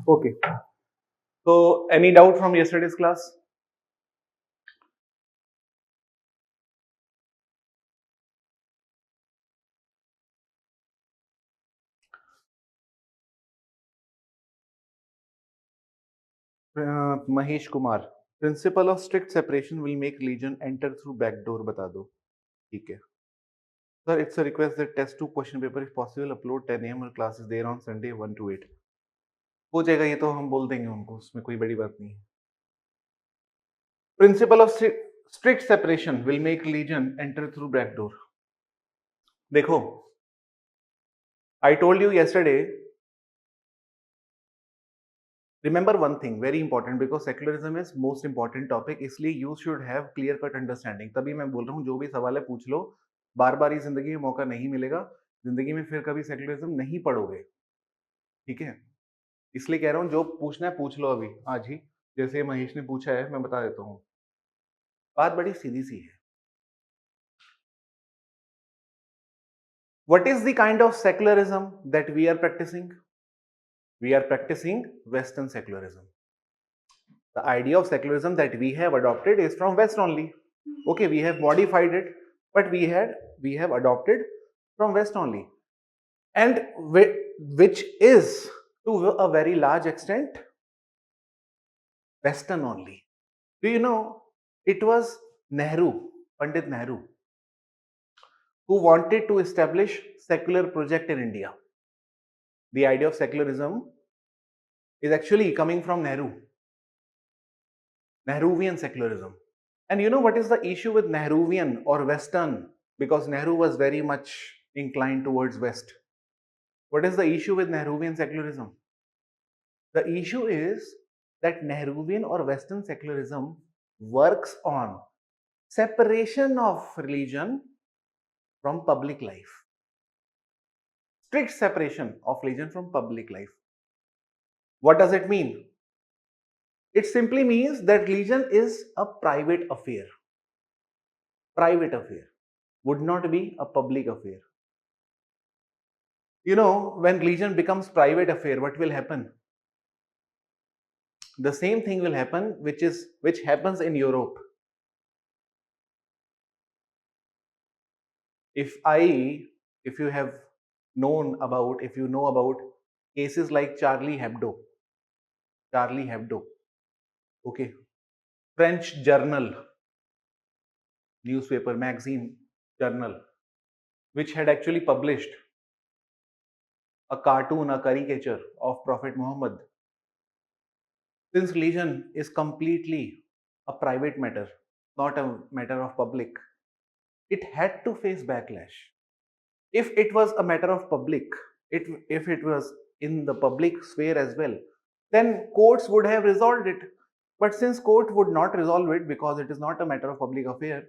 Okay. So, any doubt from yesterday's class? Mahesh Kumar, principle of strict separation will make religion enter through back door. बता दो. ठीक है. Sir, it's a request that test 2 question paper if possible upload 10 a.m. और class is there on Sunday 1 to 8. हो जाएगा ये तो हम बोल देंगे उनको उसमें कोई बड़ी बात नहीं है. Principle of strict separation will make religion enter through back door. देखो, I told you yesterday. Remember one thing very important because secularism is most important topic इसलिए you should have clear cut understanding. तभी मैं बोल रहा हूँ जो भी सवाल है पूछ लो. बार बार ही जिंदगी में मौका नहीं मिलेगा. जिंदगी में फिर कभी सेकुलरिज्म नहीं पढ़ोगे. ठीक है. इसलिए कह रहा हूँ जो पूछना है पूछ लो अभी आज ही. जैसे महेश ने पूछा है मैं बता देता हूँ. बात बड़ी सीधी सी है. What is the kind of secularism that we are practicing? We are practicing Western secularism. The idea of secularism that we have adopted is from West only. Okay, we have modified it, but we have adopted from West only, and which is to a very large extent Western only. Do you know it was Nehru, Pandit Nehru, who wanted to establish secular project in India. The idea of secularism is actually coming from Nehru. Nehruvian secularism. And you know what is the issue with Nehruvian or Western? Because Nehru was very much inclined towards West. What is the issue with Nehruvian secularism? The issue is that Nehruvian or Western secularism works on separation of religion from public life. Strict separation of religion from public life. What does it mean? It simply means that religion is a private affair. Private affair would not be a public affair. You know, when religion becomes private affair, what will happen? The same thing will happen which happens in Europe. If you know about cases like Charlie Hebdo, okay, French journal, newspaper, magazine, journal, which had actually published a cartoon, a caricature of Prophet Muhammad. Since religion is completely a private matter, not a matter of public, it had to face backlash. If it was a matter of public, if it was in the public sphere as well, then courts would have resolved it. But since court would not resolve it because it is not a matter of public affair,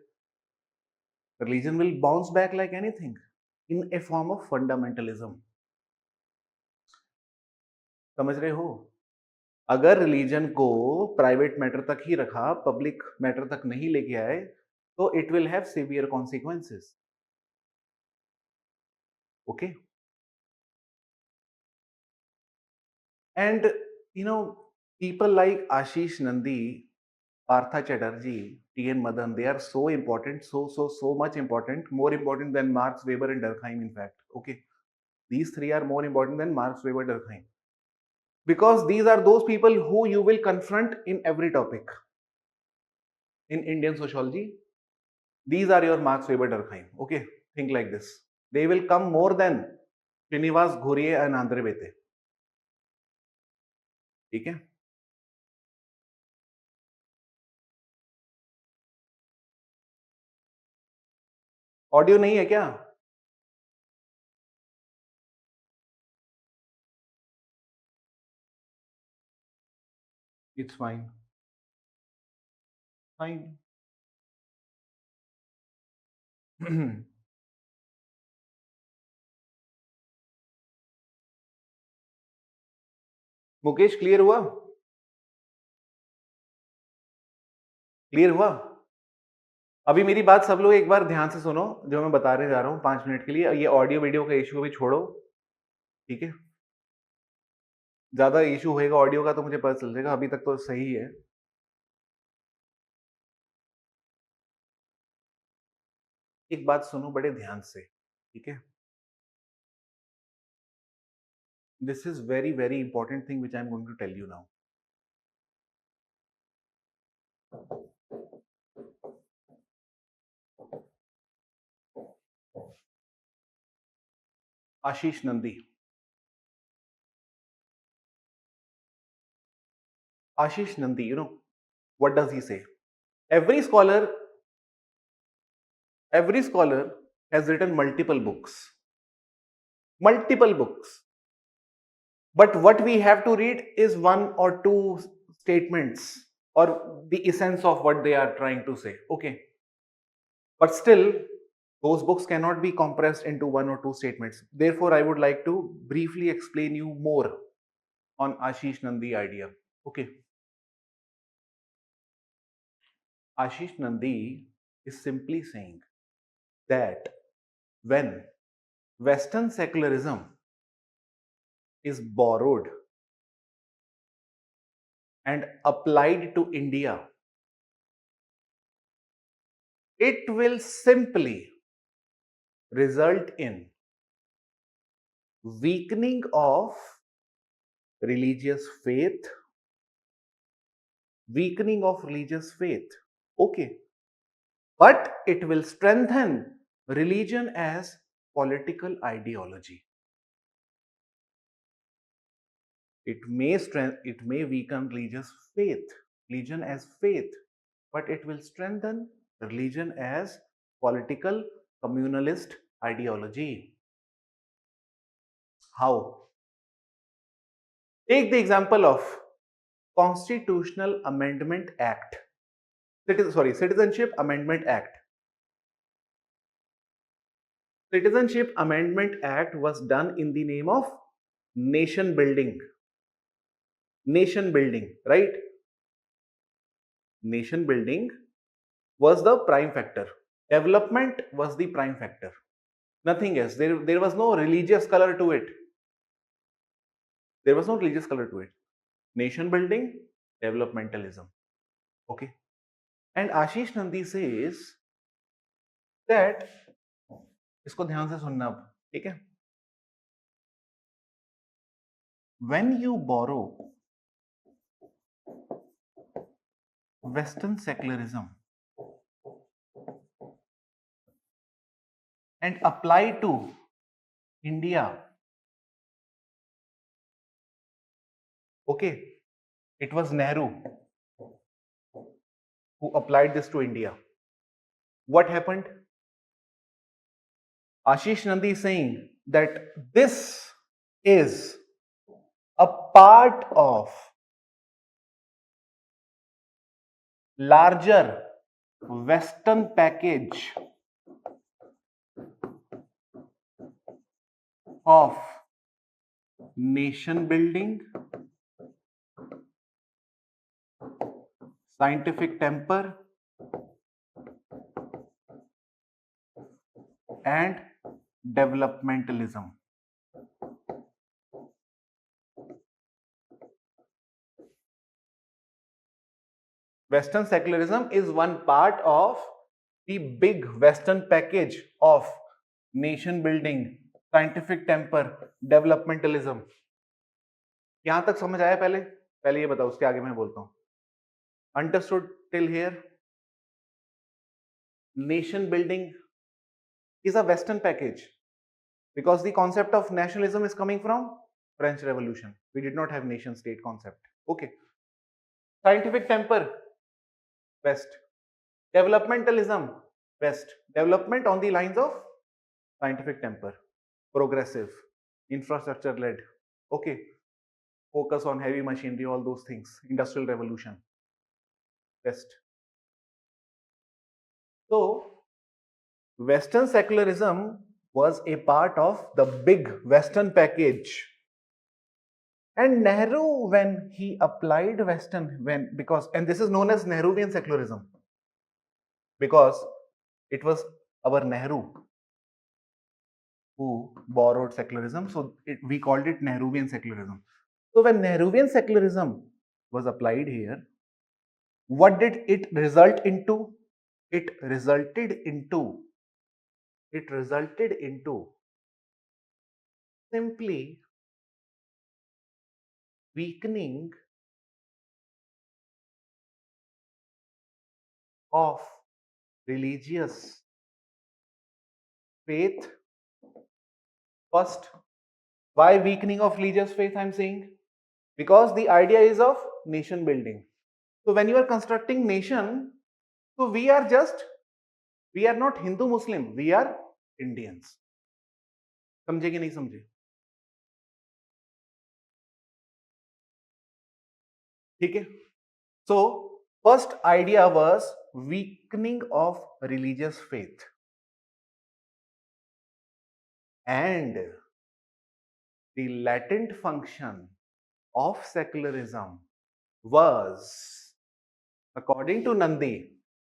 religion will bounce back like anything in a form of fundamentalism. समझ रहे हो? अगर religion को private matter तक ही रखा, public matter तक नहीं लेके आए, तो it will have severe consequences. Okay? And you know, people like Ashish Nandi, Partha Chatterjee, T.N. Madan, they are so important, so much important, more important than Marx, Weber, and Durkheim, in fact. Okay, these three are more important than Marx, Weber, Durkheim, because these are those people who you will confront in every topic in Indian sociology. These are your Marx, Weber, Durkheim. Okay, think like this. They will come more than Srinivas Ghurye and Andre Bete. ठीक है. Audio नहीं है क्या? It's fine. Fine. Mukesh clear हुआ? Clear हुआ? अभी मेरी बात सब लोग एक बार ध्यान से सुनो जो मैं बताने जा रहा हूँ 5 मिनट के लिए. ये ऑडियो वीडियो का इश्यू भी छोड़ो. ठीक है. ज्यादा इशू होएगा ऑडियो का तो मुझे पता चल जाएगा, अभी तक तो सही है। एक बात सुनो बड़े ध्यान से, ठीक है? This is very very important thing which I am going to tell you now. Ashish Nandy, Ashish Nandi, what does he say? Every scholar, every scholar has written multiple books. But what we have to read is one or two statements or the essence of what they are trying to say. Okay. But still, those books cannot be compressed into one or two statements. Therefore, I would like to briefly explain you more on Ashish Nandi idea. Okay. Ashish Nandi is simply saying that when Western secularism is borrowed and applied to India, it will simply result in weakening of religious faith, okay, but it will strengthen religion as political ideology. It may weaken religion as faith, but it will strengthen religion as political communalist ideology. How? Take the example of Constitutional Amendment Act. Citizenship Amendment Act. Citizenship Amendment Act was done in the name of nation building. Nation building, right? Nation building was the prime factor. Development was the prime factor. Nothing else. There was no religious color to it. There was no religious color to it. Nation building, developmentalism. Okay. And Ashish Nandi says that, इसको ध्यान से सुनना अब, ठीक है? When you borrow Western secularism and apply to India, okay, it was Nehru who applied this to India. What happened? Ashish Nandi is saying that this is a part of larger Western package of nation building, scientific temper, and developmentalism. Western secularism is one part of the big Western package of nation building, scientific temper, developmentalism. यहां तक समझ आया? पहले ये बताओ, उसके आगे मैं बोलता हूं. Understood till here? Nation building is a Western package because the concept of nationalism is coming from French Revolution. We did not have nation state concept. Okay. Scientific temper, West. Developmentalism, West. Development on the lines of scientific temper, progressive, infrastructure led. Okay. Focus on heavy machinery, all those things. Industrial revolution, West. So, Western secularism was a part of the big Western package. And Nehru, when he applied Western, and this is known as Nehruvian secularism, because it was our Nehru who borrowed secularism, so we called it Nehruvian secularism. So when Nehruvian secularism was applied here, what did it result into? It resulted into it resulted into simply weakening of religious faith first. Why weakening of religious faith, I'm saying? Because the idea is of nation building. So when you are constructing nation, so we are not Hindu Muslim, we are Indians. समझे कि नहीं समझे? ठीक है? So first idea was weakening of religious faith, and the latent function of secularism was, according to Nandi,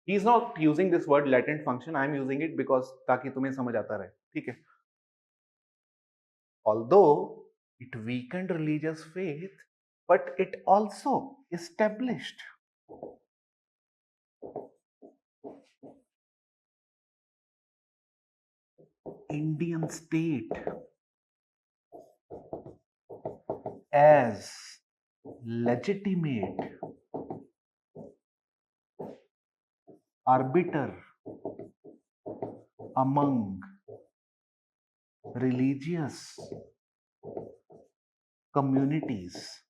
he is not using this word latent function, I am using it because ताकि तुम्हें समझ आता रहे, ठीक है? Although it weakened religious faith, but it also established Indian state as legitimate arbiter among religious communities.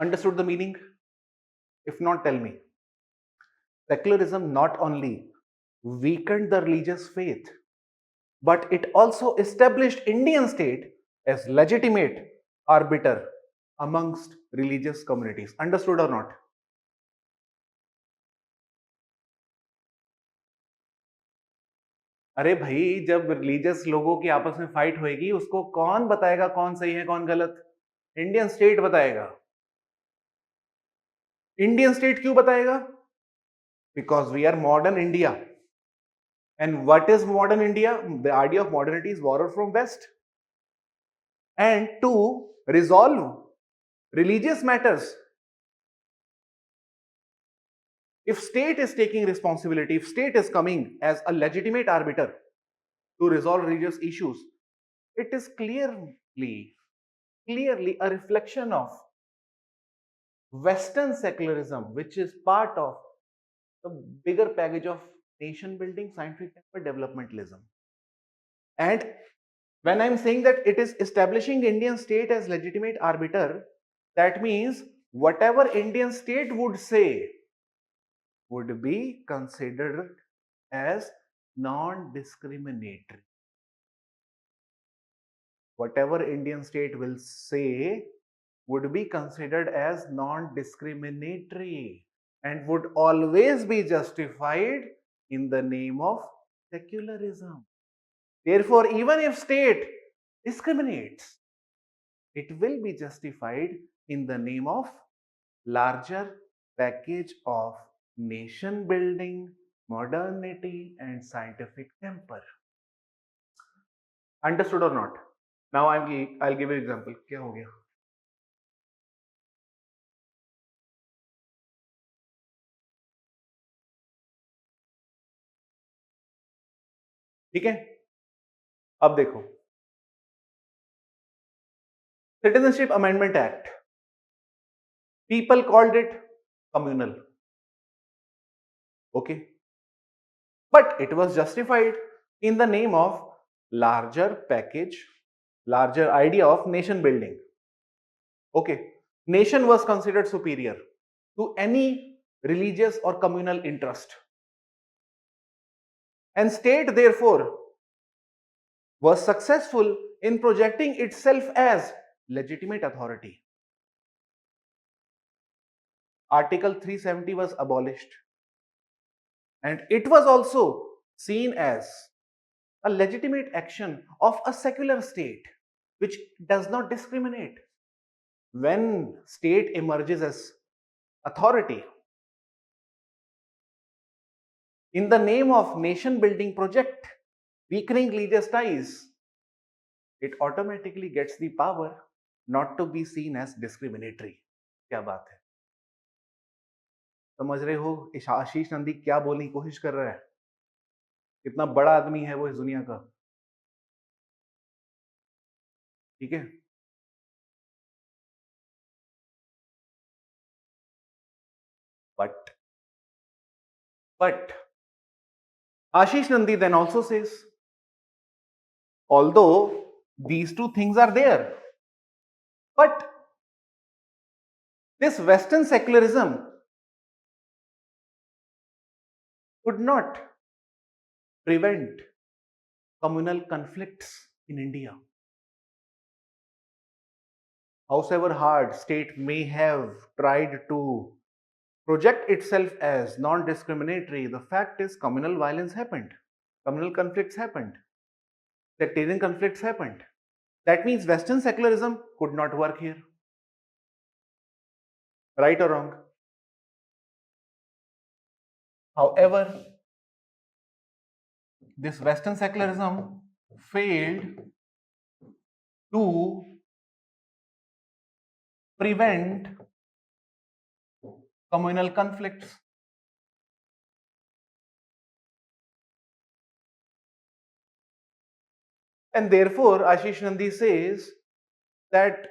Understood the meaning? If not, tell me. Secularism not only weakened the religious faith, but it also established Indian state as legitimate arbiter amongst religious communities. Understood or not? अरे भाई, जब religious लोगों की आपस में fight होएगी, उसको कौन बताएगा कौन सही है कौन गलत? इंडियन स्टेट बताएगा. इंडियन स्टेट क्यों बताएगा? Because we are modern India. And what is modern India? The idea of modernity is borrowed from West. And to resolve religious matters, if state is taking responsibility, if state is coming as a legitimate arbiter to resolve religious issues, it is clearly a reflection of Western secularism, which is part of the bigger package of nation building, scientific developmentalism. And when I'm saying that it is establishing Indian state as legitimate arbiter, that means whatever Indian state would say would be considered as non-discriminatory. Whatever Indian state will say would be considered as non-discriminatory and would always be justified in the name of secularism. Therefore, even if state discriminates, it will be justified in the name of larger package of nation building, modernity and scientific temper. Understood or not? Now I'll give you example. क्या हो गया? ठीक है? अब देखो, Citizenship Amendment Act. People called it communal. Okay. But it was justified in the name of larger package, larger idea of nation building. Okay. Nation was considered superior to any religious or communal interest. And state therefore was successful in projecting itself as legitimate authority. Article 370 was abolished. And it was also seen as a legitimate action of a secular state which does not discriminate. When state emerges as authority in the name of nation building project, weakening religious ties, it automatically gets the power not to be seen as discriminatory. क्या बात है? समझ रहे हो आशीष नंदी क्या बोलने की कोशिश कर रहा है? कितना बड़ा आदमी है वो इस दुनिया का, ठीक है? But Ashish Nandi then also says, although these two things are there, but this Western secularism could not prevent communal conflicts in India. However hard state may have tried to project itself as non-discriminatory, the fact is communal violence happened, communal conflicts happened, sectarian conflicts happened. That means Western secularism could not work here. Right or wrong? However, this Western secularism failed to prevent communal conflicts. And therefore, Ashish Nandi says that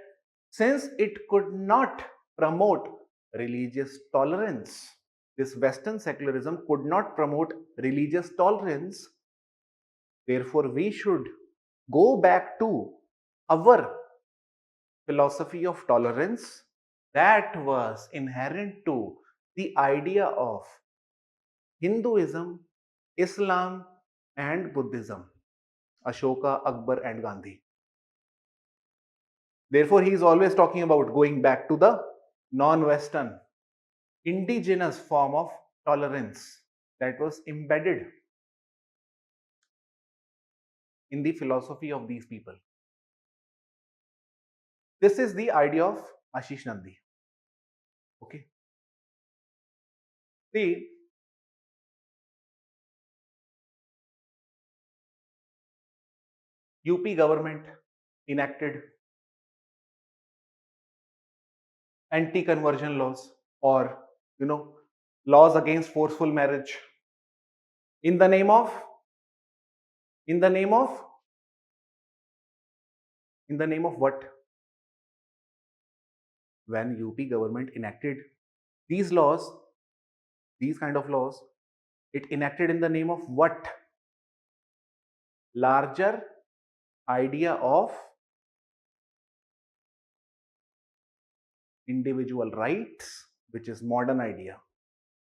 since it could not promote religious tolerance, this Western secularism could not promote religious tolerance, therefore we should go back to our philosophy of tolerance that was inherent to the idea of Hinduism, Islam, and Buddhism, Ashoka, Akbar, and Gandhi. Therefore, he is always talking about going back to the non-Western, indigenous form of tolerance that was embedded in the philosophy of these people. This is the idea of Ashish Nandi. Okay. See, UP government enacted anti-conversion laws, or laws against forceful marriage in the name of in the name of in the name of what? When UP government enacted these laws, these kind of laws, it enacted in the name of what? Larger idea of individual rights, which is modern idea.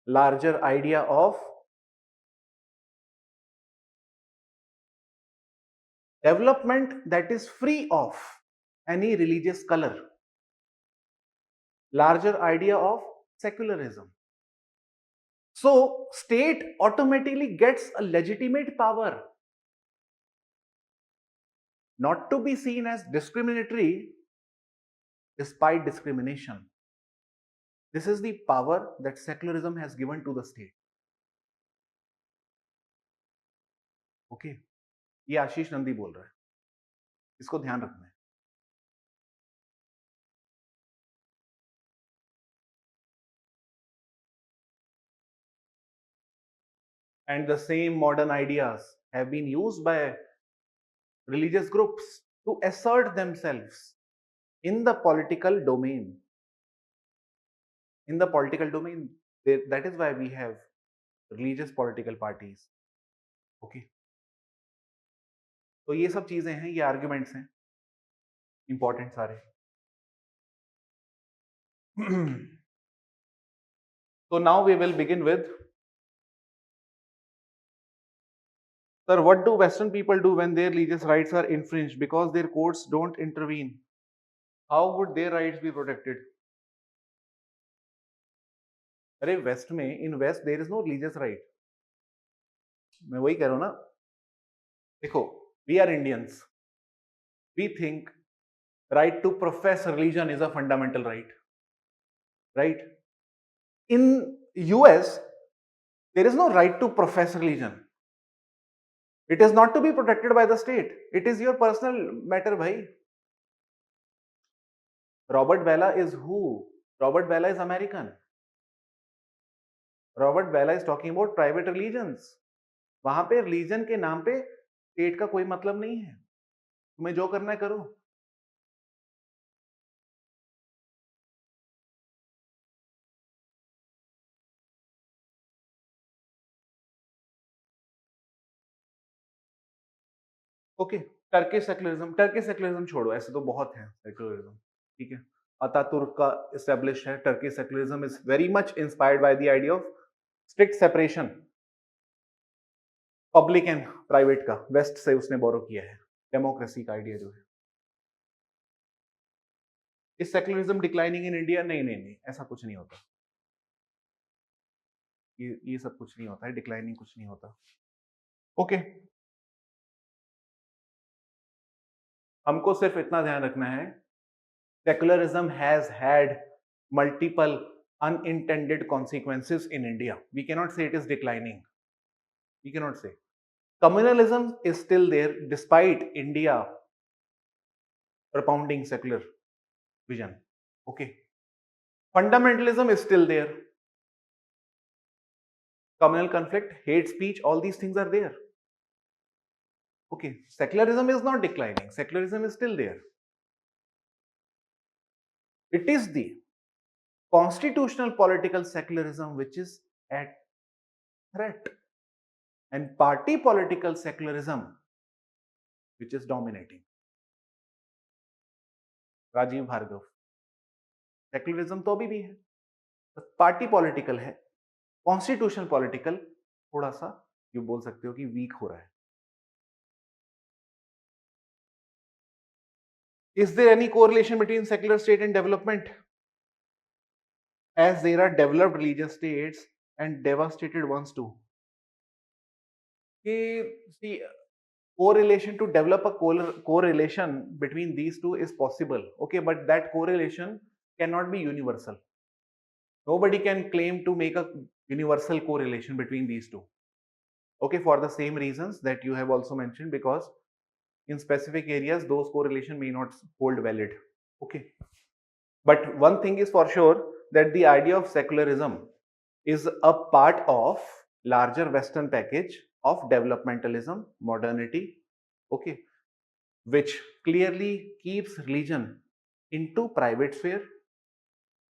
Larger idea of development that is free of any religious color. Larger idea of secularism. So state automatically gets a legitimate power not to be seen as discriminatory despite discrimination. This is the power that secularism has given to the state. Okay, ये आशीष नंदी बोल रहा है, इसको ध्यान रखना है. And the same modern ideas have been used by religious groups to assert themselves in the political domain. In the political domain, that is why we have religious political parties. Okay. तो ये सब चीजें हैं, ये arguments हैं important सारे. So now we will begin with, sir, what do Western people do when their religious rights are infringed because their courts don't intervene? How would their rights be protected? अरे West में, in West there is no religious right. मैं वही कह रहा हूं ना. देखो, we are Indians, we think right to profess religion is a fundamental right. Right? In US, there is no right to profess religion. It is not to be protected by the state. It is your personal matter, bhai. Robert Bella is who? Robert Bella is American. Robert Bella is talking about private religions. वहां पे religion के नाम पे state का कोई मतलब नहीं है. तुम्हें जो करना है करो. ओके. टर्की सेक्युलरिज्म छोड़ो, ऐसे तो बहुत है सेक्युलरिज्म. ठीक है. अतातुर्क का एस्टेब्लिश है. Turkey secularism is very much inspired by the idea of strict separation public and private का. वेस्ट से उसने बोरो किया है. डेमोक्रेसी का आइडिया जो है. इस सेक्युलरिज्म डिक्लाइनिंग इन इंडिया? नहीं नहीं नहीं, ऐसा कुछ नहीं होता. ये सब कुछ नहीं होता है. डिक्लाइनिंग कुछ नहीं होता. ओके. हमको सिर्फ इतना ध्यान रखना है, secularism has had multiple unintended consequences in India. We cannot say it is declining. We cannot say. Communalism is still there despite India propounding secular vision. Okay. Fundamentalism is still there. Communal conflict, hate speech, all these things are there. Okay. Secularism is not declining. Secularism is still there. It is the constitutional political secularism which is at threat, and party political secularism which is dominating. Rajeev Bhargava. Secularism तो अभी भी है, party political है. Constitutional political थोड़ा सा you बोल सकते हो कि वीक हो रहा है. Is there any correlation between secular state and development? As there are developed religious states and devastated ones too. See, correlation to develop a correlation between these two is possible. Okay, but that correlation cannot be universal. Nobody can claim to make a universal correlation between these two. Okay, for the same reasons that you have also mentioned, because in specific areas those correlation may not hold valid. Okay, but one thing is for sure, that the idea of secularism is a part of larger Western package of developmentalism, modernity, okay, which clearly keeps religion into private sphere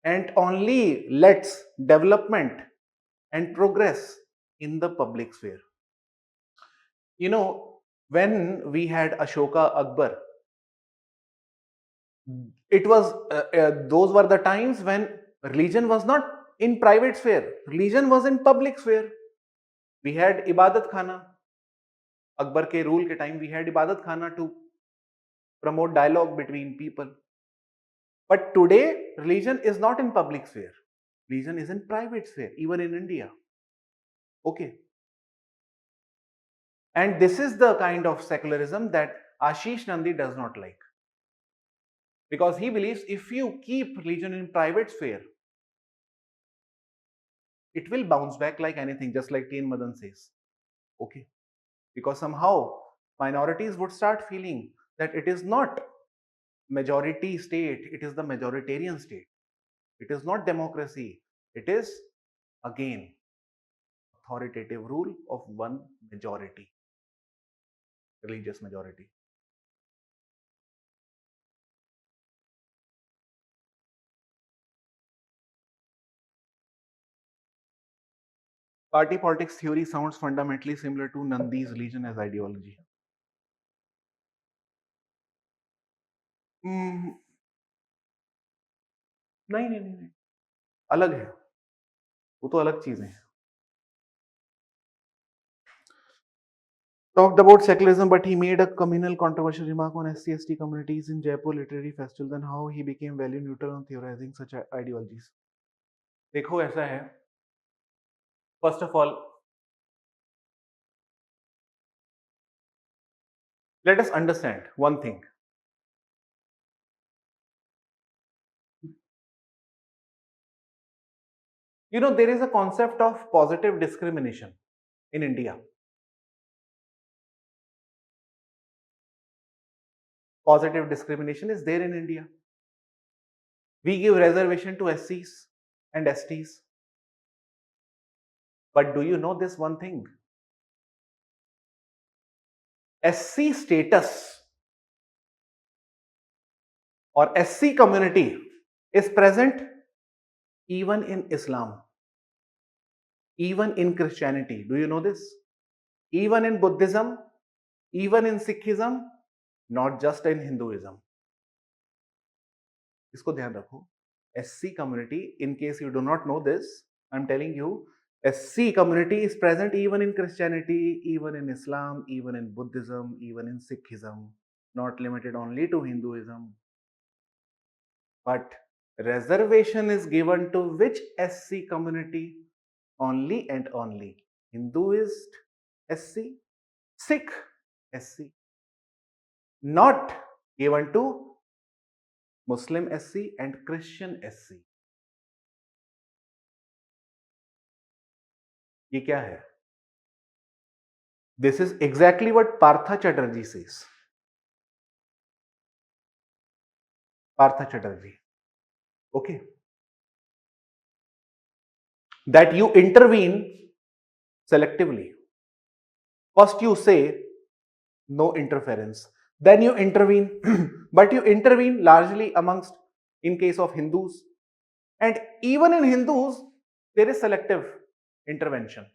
and only lets development and progress in the public sphere. You know, when we had Ashoka Akbar, it was those were the times when religion was not in private sphere, religion was in public sphere. We had ibadat khana. Akbar ke rule ke time we had ibadat khana to promote dialogue between people. But today religion is not in public sphere, religion is in private sphere, even in India. Okay. And this is the kind of secularism that Ashish Nandi does not like, because he believes if you keep religion in private sphere, it will bounce back like anything, just like T.N. Madan says. Okay. Because somehow minorities would start feeling that it is not majority state, it is the majoritarian state. It is not democracy, it is again authoritative rule of one majority, religious majority. Party politics theory sounds fundamentally similar to Nandi's religion as ideology. नहीं नहीं नहीं, अलग है, वो तो अलग चीजें हैं. Talked about secularism, but he made a communal controversial remark on SC/ST communities in Jaipur literary festival and how he became value neutral on theorizing such ideologies. देखो ऐसा है, first of all, let us understand one thing. You know, there is a concept of positive discrimination in India. positive discrimination is there in India. We give reservation to SCs and STs. But do you know this one thing? SC status or SC community is present even in Islam, even in Christianity. Do you know this? Even in Buddhism, even in Sikhism, not just in Hinduism. इसको ध्यान रखो. SC community, in case you do not know this, I'm telling you, SC community is present even in Christianity, even in Islam, even in Buddhism, even in Sikhism, not limited only to Hinduism. But reservation is given to which SC community? Only and only Hinduist SC, Sikh SC, not given to Muslim SC and Christian SC. ये क्या है? This is exactly what Partha Chatterjee says. Partha Chatterjee. Okay. That you intervene selectively. First you say no interference. Then you intervene, but you intervene largely amongst, in case of Hindus. And even in Hindus, there is selective intervention.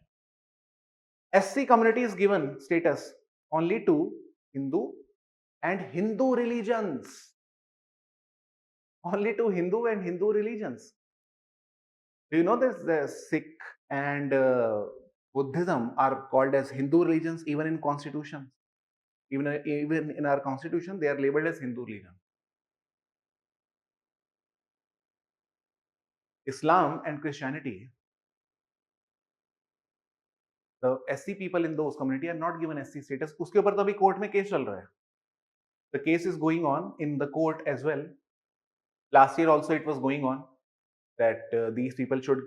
SC community is given status only to Hindu and Hindu religions. Only to Hindu and Hindu religions. Do you know this? The Sikh and Buddhism are called as Hindu religions even in constitution. Even in our constitution, they are labeled as Hindu religion. Islam and Christianity, the SC people in those community are not given SC status. उसके ऊपर तो अभी court में case चल रहा है. The case is going on in the court as well. Last year also it was going on that these people should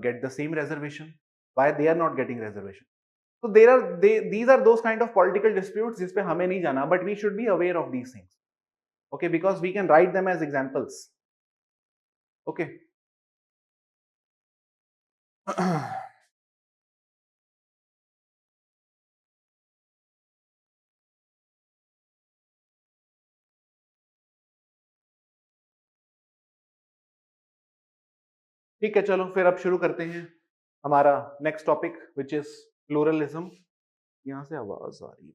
get the same reservation. Why they are not getting reservation? So these are those kind of political disputes जिस पे हमें नहीं जाना, but we should be aware of these things. Okay, because we can write them as examples. Okay. ठीक है, चलो फिर अब शुरू करते हैं हमारा next topic which is pluralism. यहां से आवाज आ रही है.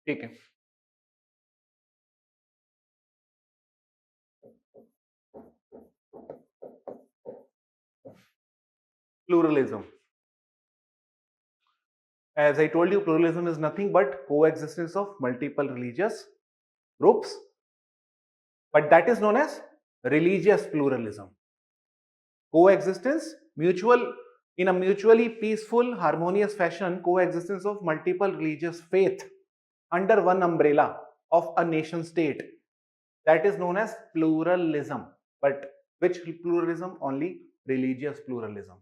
ठीक है. Pluralism. As I told you, pluralism is nothing but coexistence of multiple religious groups, but that is known as religious pluralism. Coexistence, in a mutually peaceful, harmonious fashion, coexistence of multiple religious faith under one umbrella of a nation state. That is known as pluralism. But which pluralism? Only religious pluralism.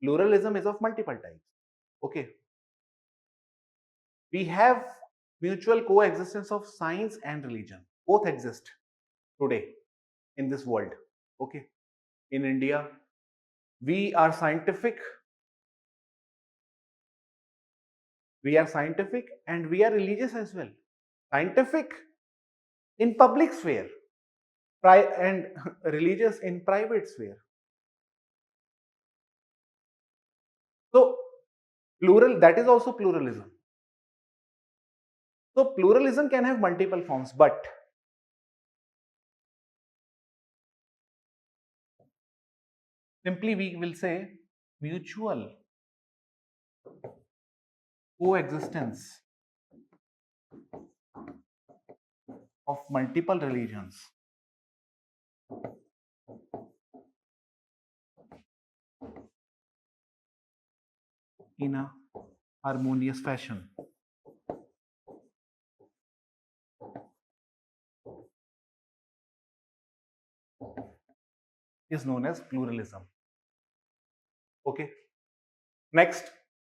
Pluralism is of multiple types. Okay. We have mutual coexistence of science and religion. Both exist today in this world. Okay. In India, we are scientific. We are scientific and we are religious as well. Scientific in public sphere and religious in private sphere. So plural, that is also pluralism. So pluralism can have multiple forms, but simply we will say mutual coexistence of multiple religions in a harmonious fashion is known as pluralism. Okay. Next,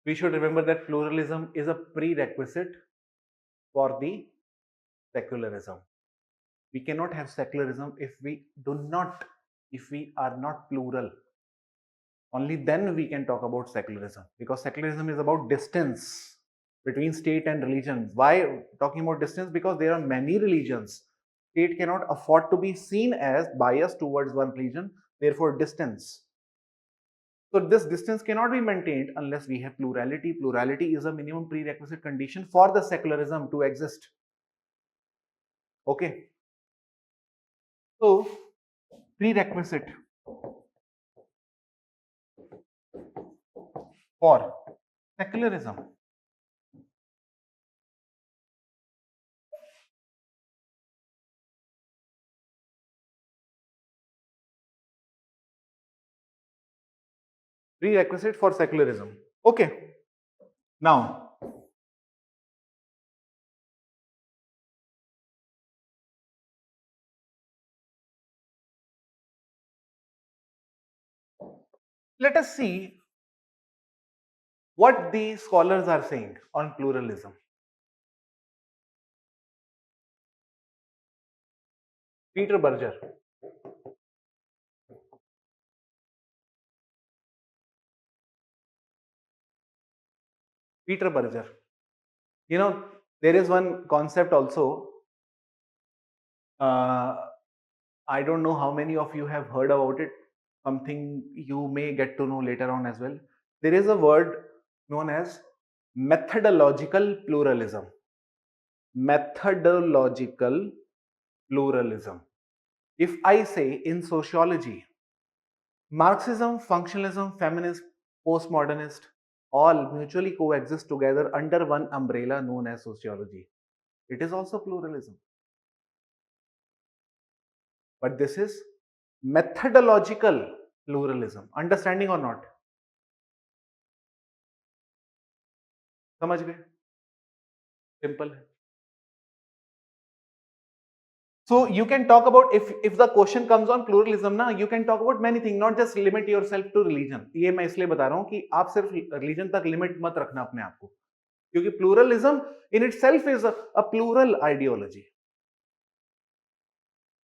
we should remember that pluralism is a prerequisite for the secularism. We cannot have secularism if we are not plural. Only then we can talk about secularism, because secularism is about distance between state and religion. Why talking about distance? Because there are many religions. State cannot afford to be seen as biased towards one religion, therefore distance. So this distance cannot be maintained unless we have plurality. Plurality is a minimum prerequisite condition for the secularism to exist. Okay. So prerequisite for secularism. Prerequisite for secularism. Okay. Now, let us see what the scholars are saying on pluralism. Peter Berger. Peter Berger. You know, there is one concept also. Uh, I don't know how many of you have heard about it. Something you may get to know later on as well. There is a word known as methodological pluralism. Methodological pluralism. If I say in sociology, Marxism, functionalism, feminist, postmodernist, all mutually coexist together under one umbrella known as sociology. It is also pluralism. But this is methodological pluralism. Understanding or not? समझ गए? Simple. So you can talk about, if the question comes on pluralism ना, you can talk about many things, not just limit yourself to religion. ये मैं इसलिए बता रहा हूँ कि आप सिर्फ religion तक limit मत रखना अपने आप को, क्योंकि pluralism in itself is a plural ideology.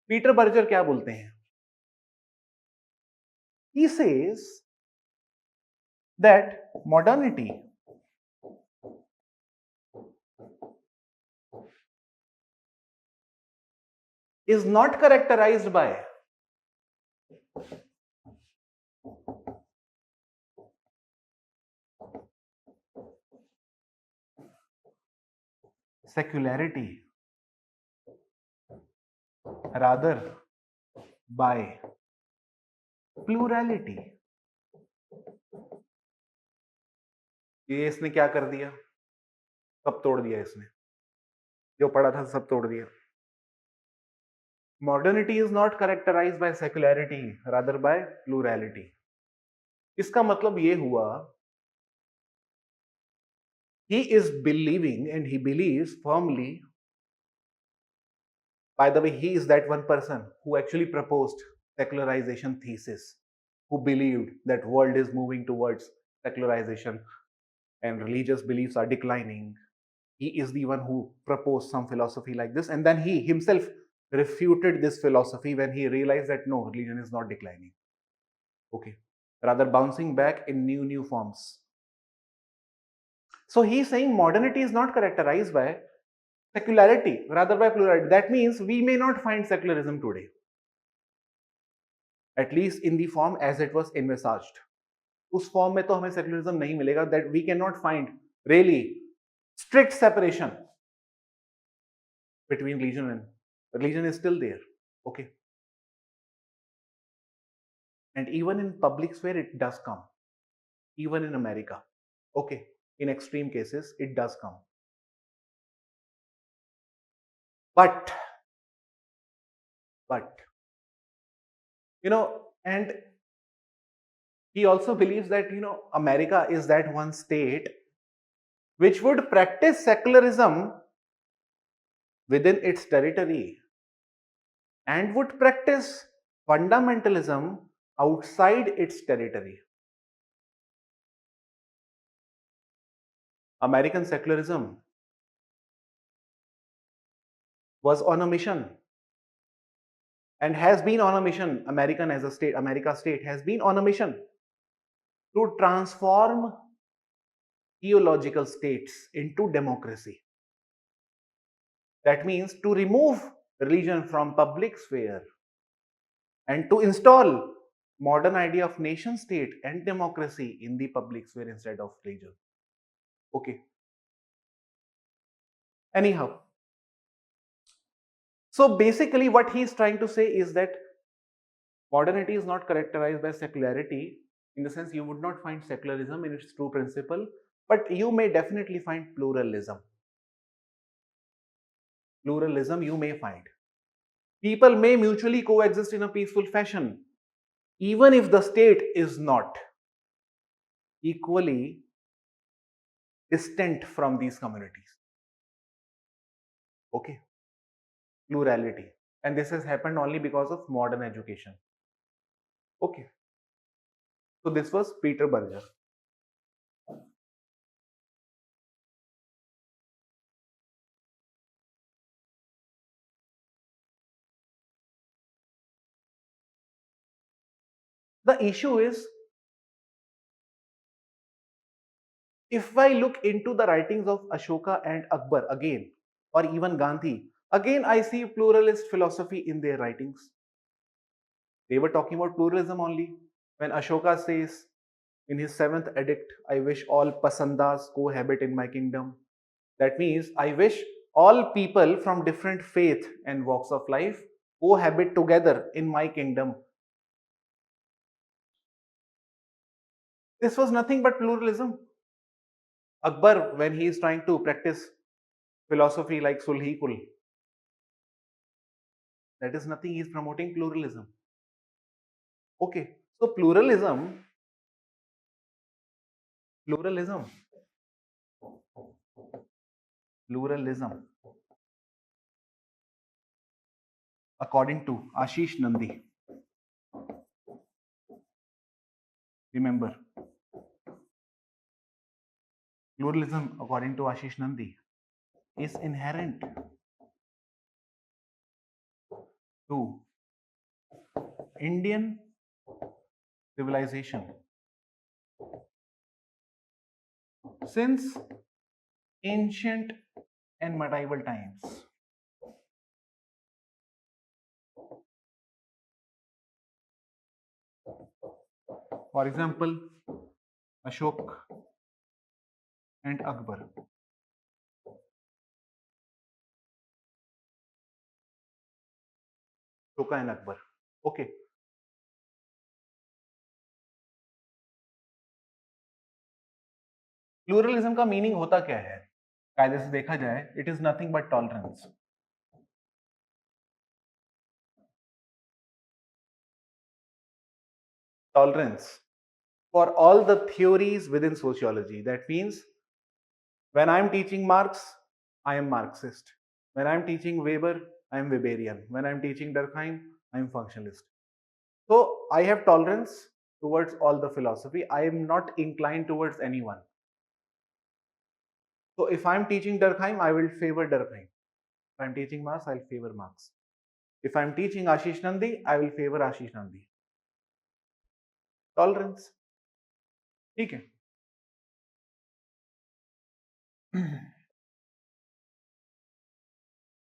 Peter Berger क्या बोलते हैं? He says that modernity is not characterized by secularity, rather by plurality. ये इसने क्या कर दिया? सब तोड़ दिया इसने, जो पढ़ा था सब तोड़ दिया. Modernity is not characterized by secularity, rather by plurality. इसका मतलब ये हुआ, he is believing and he believes firmly. By the way, he is that one person who actually proposed secularization thesis, who believed that world is moving towards secularization and religious beliefs are declining. He is the one who proposed some philosophy like this, and then he himself refuted this philosophy when he realized that no, religion is not declining. Okay, rather bouncing back in new forms. So he's saying modernity is not characterized by secularity, rather by plurality. That means we may not find secularism today, at least in the form as it was envisaged. उस form में तो हमें secularism नहीं मिलेगा. That we can not find really strict separation between religion and religion is still there. Okay, and even in public sphere it does come, even in America. Okay, in extreme cases it does come, but and he also believes that America is that one state which would practice secularism within its territory and would practice fundamentalism outside its territory. American secularism was on a mission and has been on a mission. American as a state, America state has been on a mission to transform theological states into democracy. That means to remove religion from public sphere and to install modern idea of nation state and democracy in the public sphere instead of religion. Okay. Anyhow, so basically what he is trying to say is that modernity is not characterized by secularity. In the sense, you would not find secularism in its true principle, but you may definitely find pluralism. Pluralism you may find. People may mutually coexist in a peaceful fashion, even if the state is not equally distant from these communities. Okay, plurality. And this has happened only because of modern education. Okay, so this was Peter Berger. The issue is, if I look into the writings of Ashoka and Akbar again, or even Gandhi, again I see pluralist philosophy in their writings. They were talking about pluralism only. When Ashoka says in his seventh edict, I wish all pasandas cohabit in my kingdom. That means I wish all people from different faith and walks of life cohabit together in my kingdom. This was nothing but pluralism. Akbar, when he is trying to practice philosophy like Sulhi Kul, that is nothing, he is promoting pluralism. Okay, so pluralism, pluralism, according to Ashish Nandi, remember, pluralism, according to Ashish Nandi, is inherent to Indian civilization since ancient and medieval times. For example, Ashok and Akbar. Ashoka and Akbar. Okay. Pluralism का meaning होता क्या है? कायदे से देखा जाए, it is nothing but tolerance. Tolerance for all the theories within sociology. That means when I am teaching Marx, I am Marxist. When I am teaching Weber, I am Weberian. When I am teaching Durkheim, I am functionalist. So I have tolerance towards all the philosophy. I am not inclined towards anyone. So if I am teaching Durkheim, I will favor Durkheim. If I am teaching Marx, I will favor Marx. If I am teaching Ashish Nandi, I will favor Ashish Nandi. Tolerance. ठीक है.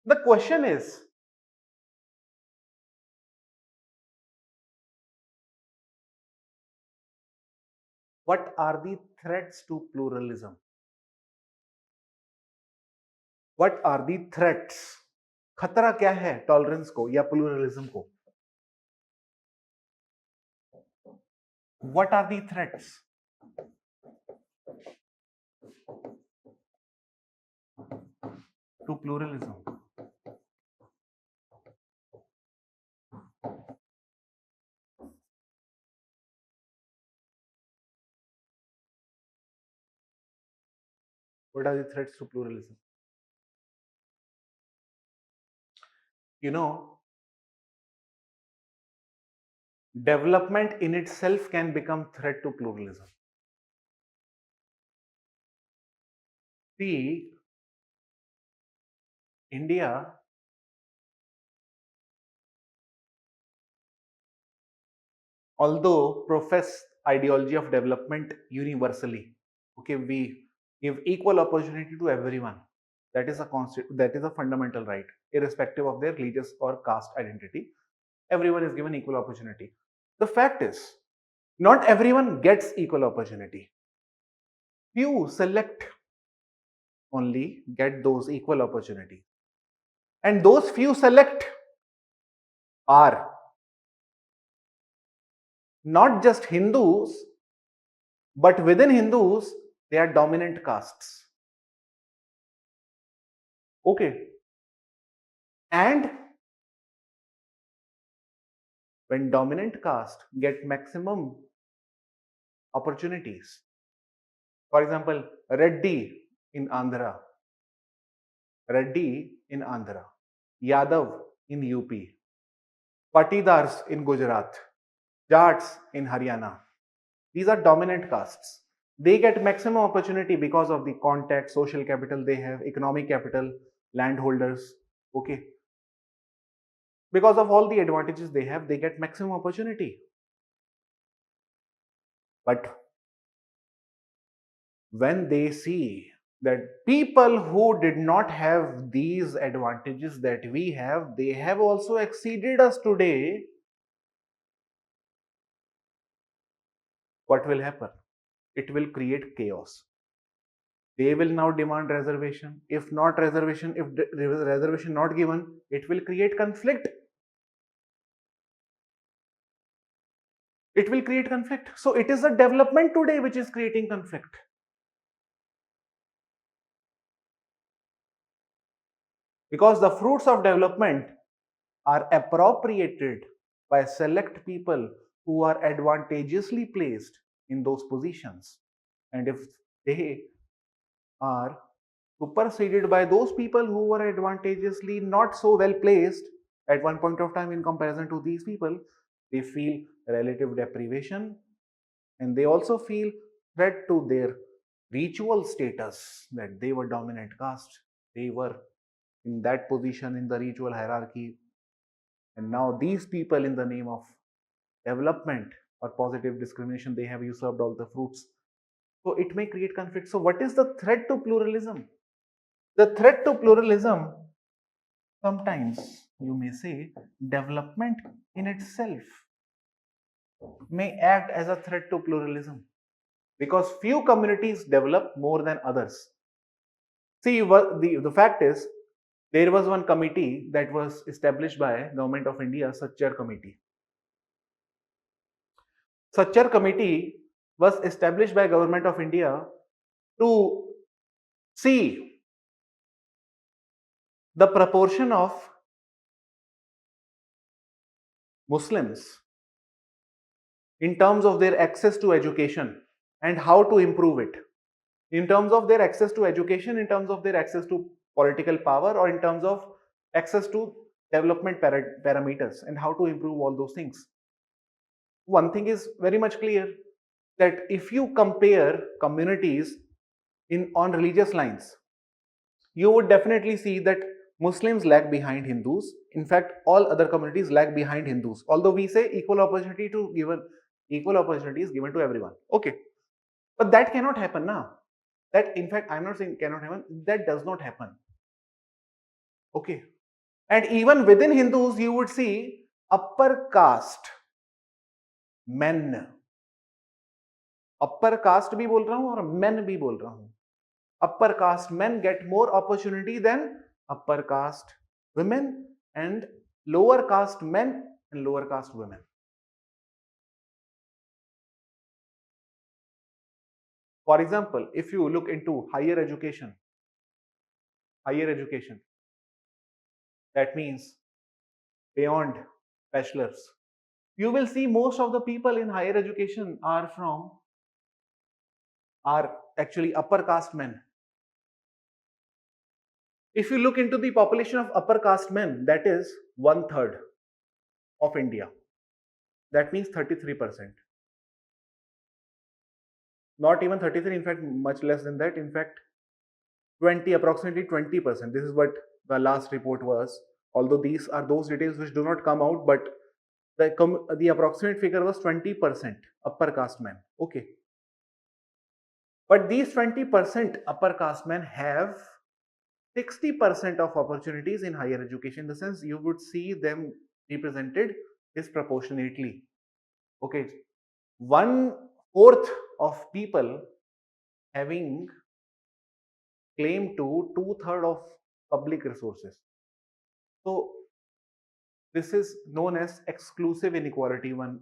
The question is, what are the threats to pluralism? What are the threats? खतरा क्या है tolerance को या pluralism को? What are the threats? To pluralism. What are the threats to pluralism? You know, development in itself can become threat to pluralism. See, India, although profess ideology of development universally, okay, we give equal opportunity to everyone. That is a that is a fundamental right, irrespective of their religious or caste identity. Everyone is given equal opportunity. The fact is, not everyone gets equal opportunity. Few select only get those equal opportunity. And those few select are not just Hindus, but within Hindus, they are dominant castes. Okay. And when dominant caste get maximum opportunities, for example, Reddy in Andhra, Yadav in UP, Patidars in Gujarat, Jats in Haryana. These are dominant castes. They get maximum opportunity because of the contact, social capital they have, economic capital, landholders. Okay. Because of all the advantages they have, they get maximum opportunity. But when they see that people who did not have these advantages that we have, they have also exceeded us today, what will happen? It will create chaos. They will now demand reservation. If not reservation, if reservation not given, it will create conflict. It will create conflict. So it is a development today which is creating conflict. Because the fruits of development are appropriated by select people who are advantageously placed in those positions. And if they are superseded by those people who were advantageously not so well placed at one point of time in comparison to these people, they feel relative deprivation, and they also feel threat to their ritual status, that they were dominant caste, they were in that position in the ritual hierarchy, and now these people, in the name of development or positive discrimination, they have usurped all the fruits. So it may create conflict. So what is the threat to pluralism? The threat to pluralism, sometimes you may say, development in itself may act as a threat to pluralism, because few communities develop more than others. See, the fact is, there was one committee that was established by Government of India, Sachar Committee. Sachar Committee was established by Government of India to see the proportion of Muslims in terms of their access to education and how to improve it. In terms of their access to education, in terms of their access to political power, or in terms of access to development parameters, and how to improve all those things. One thing is very much clear, that if you compare communities in on religious lines, you would definitely see that Muslims lag behind Hindus. In fact, all other communities lag behind Hindus. Although we say equal opportunity is given to everyone. Okay, but that cannot happen now. That, in fact, I'm not saying cannot happen. That does not happen. Okay, and even within Hindus, you would see upper caste men. Upper caste भी बोल रहा हूँ और men भी बोल रहा हूँ. Upper caste men get more opportunity than upper caste women, and lower caste men and lower caste women. For example, if you look into higher education, that means beyond bachelor's, you will see most of the people in higher education are actually upper caste men. If you look into the population of upper caste men, that is 1/3 of India. That means 33%. Not even 33, in fact, much less than that. In fact, 20, approximately 20%. This is what the last report was. Although these are those details which do not come out, but the approximate figure was 20% upper caste men. Okay. But these 20% upper caste men have 60% of opportunities in higher education. In the sense, you would see them represented disproportionately. Okay. One fourth of people having claim to two-thirds of public resources. So this is known as exclusive inequality, one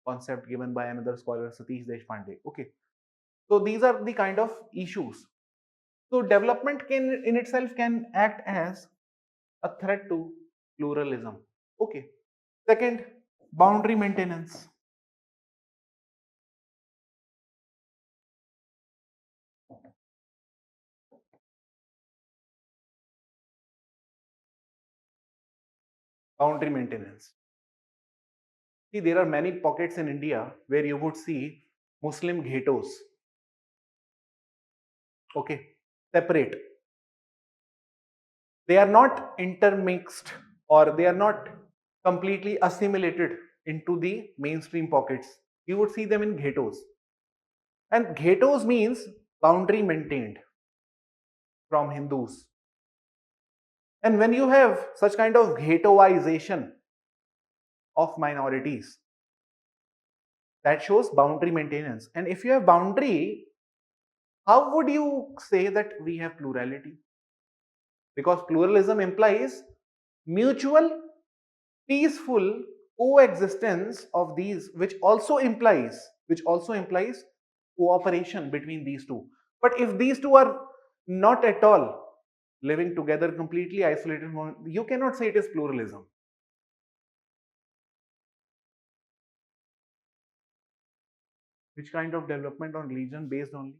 concept given by another scholar, Satish Deshpande. Okay. So these are the kind of issues. So development can in itself can act as a threat to pluralism. Okay. Second, boundary maintenance. Boundary maintenance. See, there are many pockets in India where you would see Muslim ghettos. Okay, separate. They are not intermixed, or they are not completely assimilated into the mainstream pockets. You would see them in ghettos. And ghettos means boundary maintained from Hindus. And when you have such kind of ghettoization of minorities, that shows boundary maintenance. And if you have boundary, how would you say that we have plurality? Because pluralism implies mutual peaceful coexistence of these, which also implies cooperation between these two. But if these two are not at all living together, completely isolated, you cannot say it is pluralism. Which kind of development on religion based only?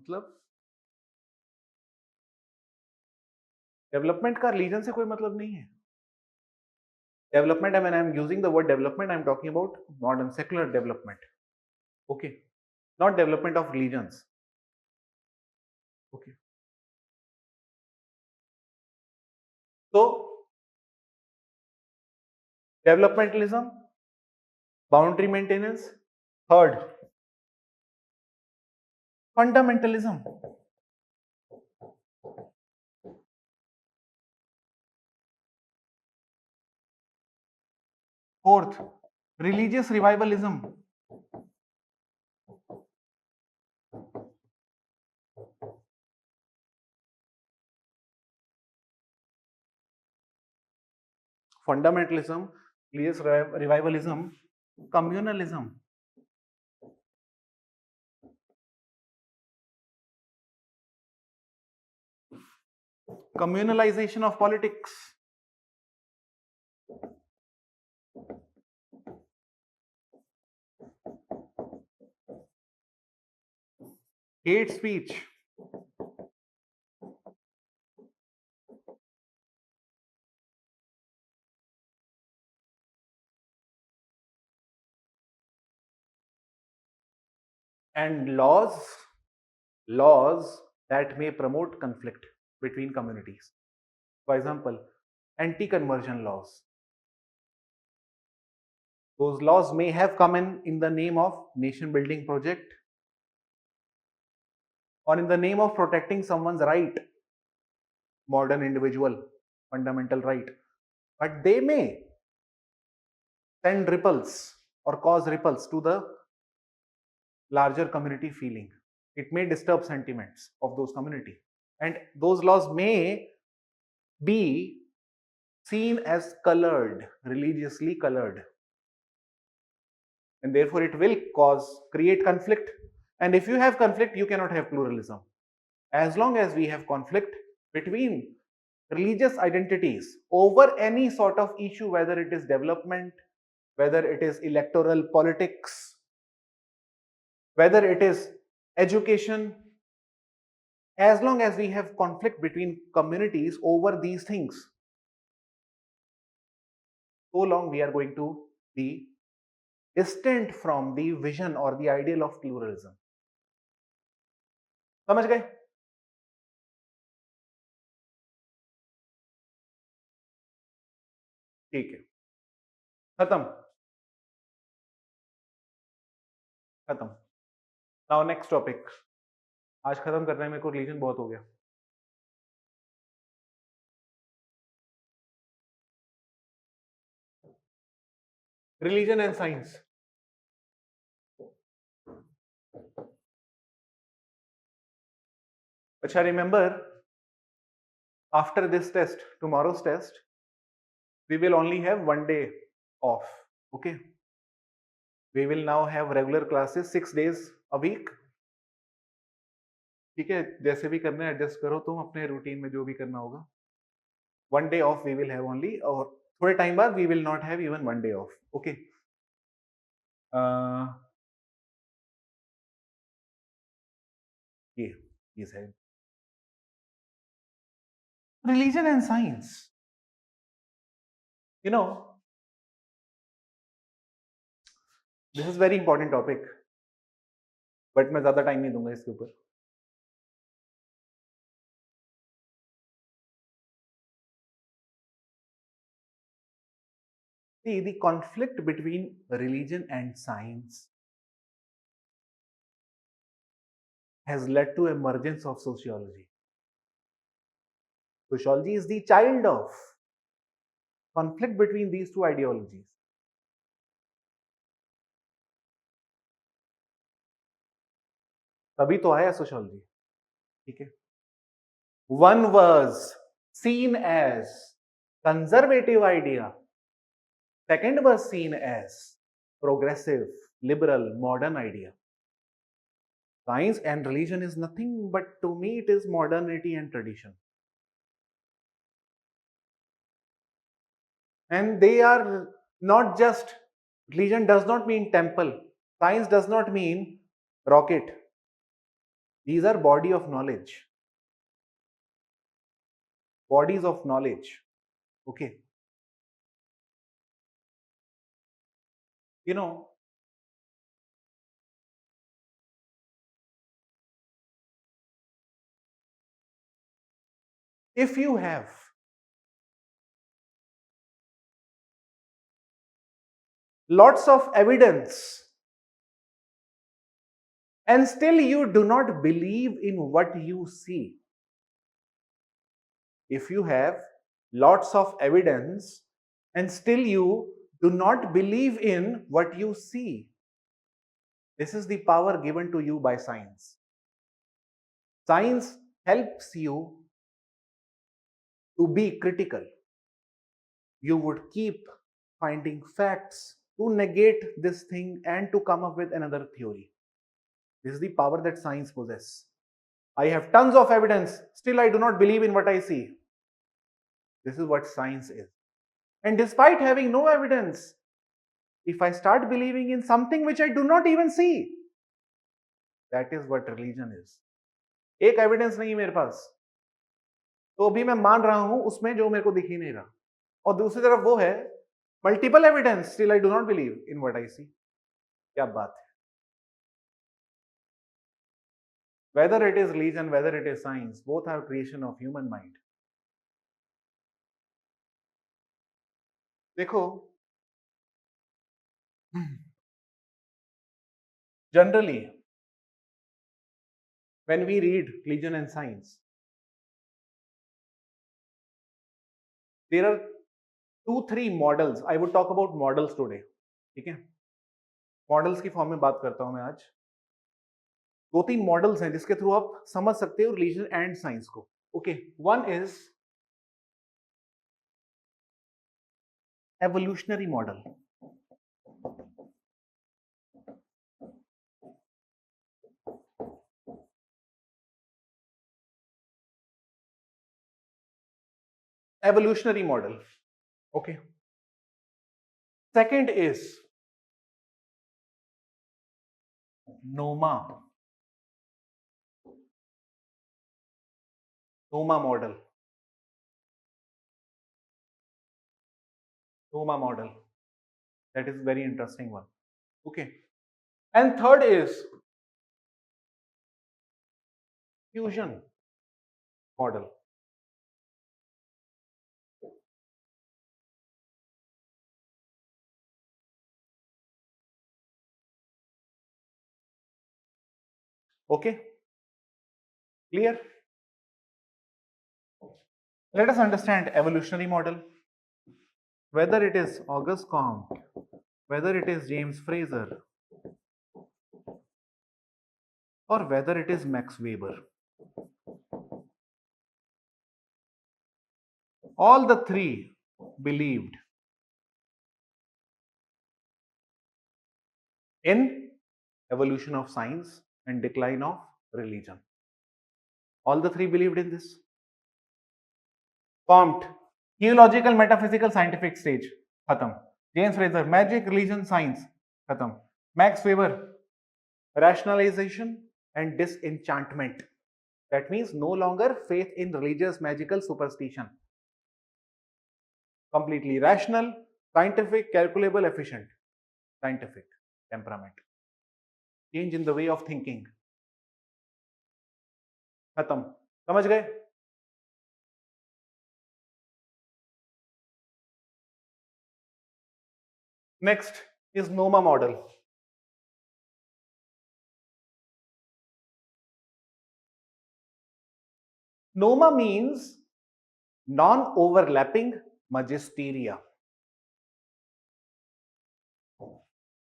मतलब development का religion से कोई मतलब नहीं है. Development, I mean, I'm using the word development, I'm talking about modern secular development. Okay. Not development of religions. Okay. So, developmentalism, boundary maintenance. Third, fundamentalism. Fourth, religious revivalism. Fundamentalism, religious revivalism, communalism. Communalization of politics. Hate speech. And laws that may promote conflict between communities. For example, anti-conversion laws. Those laws may have come in the name of nation building project, or in the name of protecting someone's right, modern individual, fundamental right. But they may send ripples or cause ripples to the larger community feeling. It may disturb sentiments of those community. And those laws may be seen as colored, religiously colored. And therefore it will create conflict. And if you have conflict, you cannot have pluralism. As long as we have conflict between religious identities over any sort of issue, whether it is development, whether it is electoral politics, whether it is education, as long as we have conflict between communities over these things, so long we are going to be distant from the vision or the ideal of pluralism. समझ गए? ठीक है, खत्म, खत्म। Now next topic. आज खत्म करना है मेरे को, रिलीजन बहुत हो गया। Religion and science. अच्छा, remember, after this test, tomorrow's test, we will only have 1 day off. Okay, we will now have regular classes 6 days a week. ठीक है, जैसे भी करना है एडजस्ट करो तुम अपने रूटीन में, जो भी करना होगा। 1 day off we will have only, और थोड़े टाइम बाद we will not have even 1 day off. Okay. ये है religion and science. You know, this is very important topic, but मैं ज्यादा टाइम नहीं दूंगा इसके ऊपर। See, the conflict between religion and science has led to emergence of sociology. Sociology is the child of conflict between these two ideologies. तभी तो आया sociology. ठीक है, one was seen as conservative idea, second was seen as progressive, liberal, modern idea. Science and religion is nothing but, to me, it is modernity and tradition. And they are not just, religion does not mean temple, science does not mean rocket. These are body of knowledge, bodies of knowledge. Okay, you know, if you have lots of evidence and still you do not believe in what you see, if you have lots of evidence and still you do not believe in what you see, this is the power given to you by science. Science helps you to be critical. You would keep finding facts to negate this thing and to come up with another theory. This is the power that science possesses. I have tons of evidence, still I do not believe in what I see. This is what science is. And despite having no evidence, if I start believing in something which I do not even see, that is what religion is. एक evidence नहीं मेरे पास, तो अभी मैं मान रहा हूं उसमें जो मेरे को दिख ही नहीं रहा, और दूसरी तरफ वो है multiple evidence, still I do not believe in what I see. क्या बात है। Whether it is religion, whether it is science, both are creation of human mind. देखो, generally when we read religion and science, there are 2-3 models. I would talk about models today. ठीक है, models की form में बात करता हूं मैं आज। 2-3 मॉडल्स हैं जिसके थ्रू आप समझ सकते हो रिलीजन एंड साइंस को। Okay, one is evolutionary model. Evolutionary model, okay. Second is NOMA, NOMA model, NOMA model, that is very interesting one. Okay, and third is fusion model. Okay, clear? Let us understand evolutionary model. Whether it is Auguste Comte, whether it is James Fraser, or whether it is Max Weber, all the three believed in evolution of science and decline of religion. All the three believed in this. Comte, theological, metaphysical, scientific stage, khatam. James Fraser, magic, religion, science, khatam. Max Weber, rationalization and disenchantment. That means no longer faith in religious, magical superstition. Completely rational, scientific, calculable, efficient. Scientific temperament. Change in the way of thinking. खत्म. समझ गए? Next is NOMA model. NOMA means non-overlapping magisteria.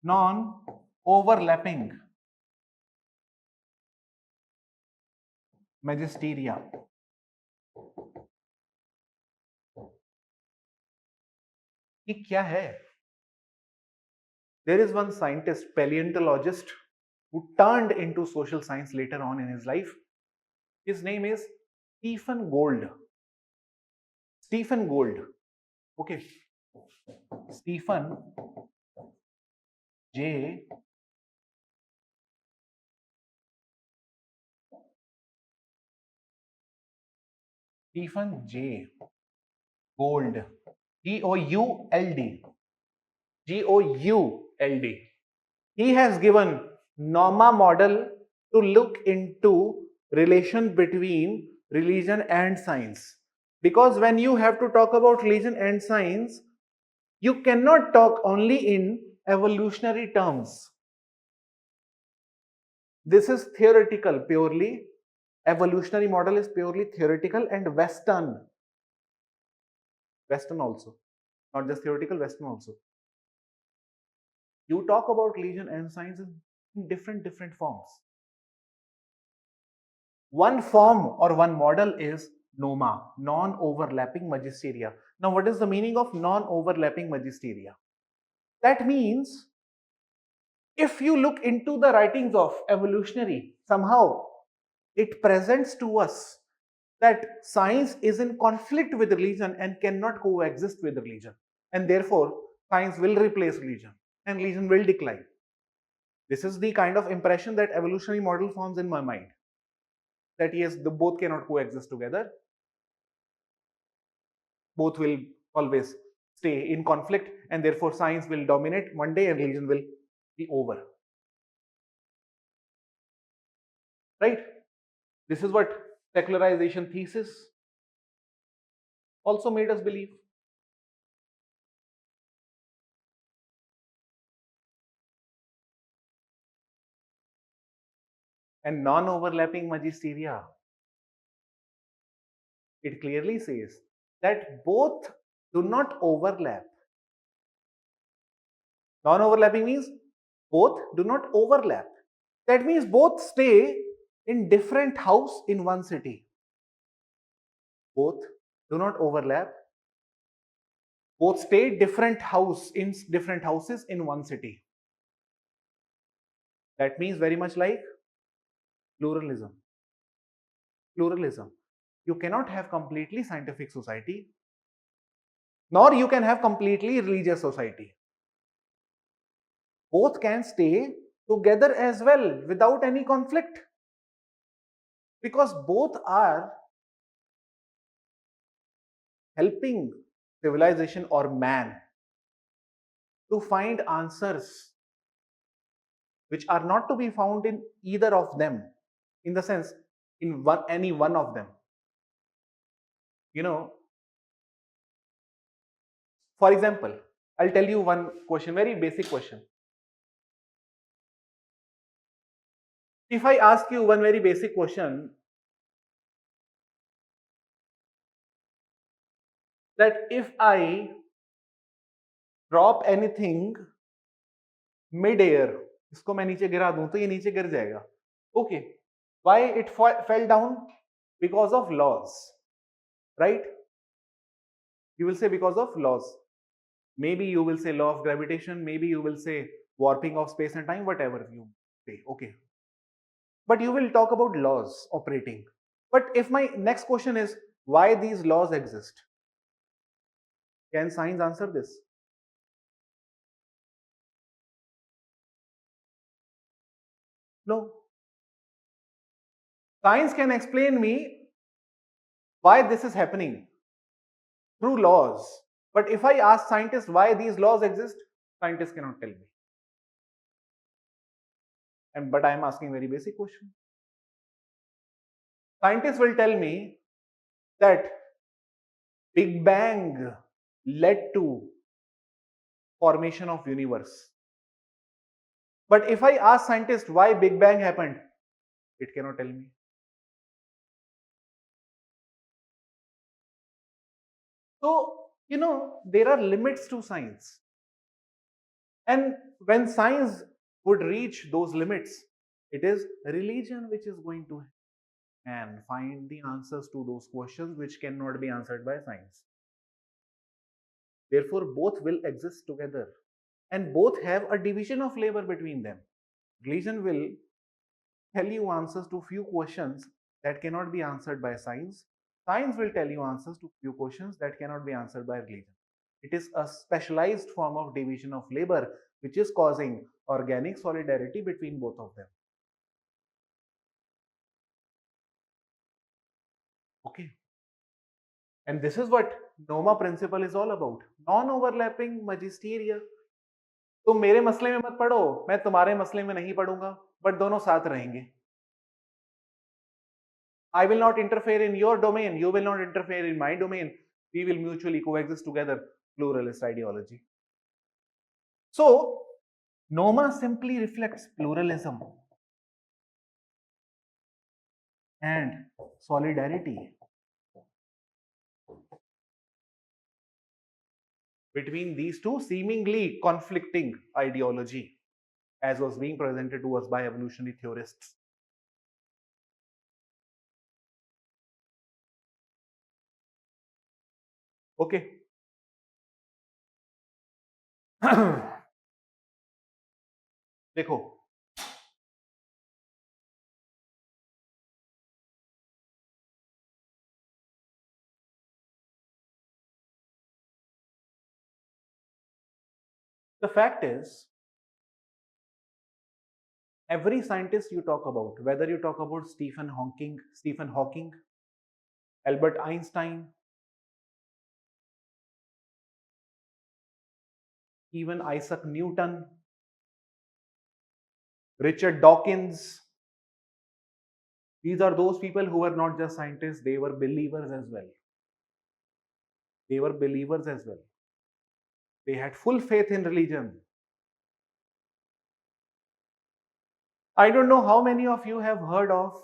Non-overlapping magisteria. ये क्या है? There is one scientist, paleontologist, who turned into social science later on in his life. His name is Stephen Gould. Stephen Gould. Okay. Stephen J. Stephen J. Gould. Gould. Gould. He has given NOMA model to look into relation between religion and science. Because when you have to talk about religion and science, you cannot talk only in evolutionary terms. This is theoretical purely. Evolutionary model is purely theoretical and Western. Western also. Not just theoretical, Western also. You talk about religion and science in different forms. One form or one model is NOMA, non-overlapping magisteria. Now, what is the meaning of non-overlapping magisteria? That means if you look into the writings of evolutionary, somehow it presents to us that science is in conflict with religion and cannot coexist with religion. And therefore, science will replace religion and religion will decline. This is the kind of impression that evolutionary model forms in my mind. That yes, the both cannot coexist together. Both will always stay in conflict and therefore science will dominate one day and religion will be over. Right? This is what secularization thesis also made us believe. And non-overlapping magisteria, it clearly says that both do not overlap. Non-overlapping means both do not overlap. That means both stay in different house in one city. Both do not overlap. Both stay different house in different houses in one city. That means very much like pluralism. Pluralism. You cannot have completely scientific society, nor you can have completely religious society. Both can stay together as well without any conflict, because both are helping civilization or man to find answers which are not to be found in either of them, in the sense in any one of them. For example, I'll tell you one question, very basic question. If I ask you one very basic question, that if I drop anything mid air, इसको मैं नीचे गिरा दूं तो ये नीचे गिर जाएगा. Okay. Why it fell down? Because of laws, right? You will say because of laws. Maybe you will say law of gravitation, maybe you will say warping of space and time, whatever you say. Okay. But you will talk about laws operating. But if my next question is why these laws exist, can science answer this? No. Science can explain me why this is happening through laws. But if I ask scientists why these laws exist, scientists cannot tell me. But I am asking very basic question. Scientists will tell me that Big Bang led to formation of universe. But if I ask scientists why Big Bang happened, it cannot tell me. So, there are limits to science. And when science would reach those limits, it is religion which is going to and find the answers to those questions which cannot be answered by science. Therefore, both will exist together and both have a division of labor between them. Religion will tell you answers to few questions that cannot be answered by science. Science will tell you answers to few questions that cannot be answered by religion. It is a specialized form of division of labor which is causing organic solidarity between both of them. Okay. And this is what NOMA principle is all about. Non-overlapping magisteria. तुम मेरे मसले में मत पढ़ो, मैं तुम्हारे मसले में नहीं पढ़ूंगा, बट दोनों साथ रहेंगे. I will not interfere in your domain, you will not interfere in my domain. We will mutually coexist together. Pluralist ideology. So, NOMA simply reflects pluralism and solidarity between these two seemingly conflicting ideology as was being presented to us by evolutionary theorists. Okay. देखो, the fact is, every scientist you talk about, whether you talk about Stephen Hawking, Albert Einstein, even Isaac Newton, Richard Dawkins, these are those people who were not just scientists, they were believers as well. They were believers as well. They had full faith in religion. I don't know how many of you have heard of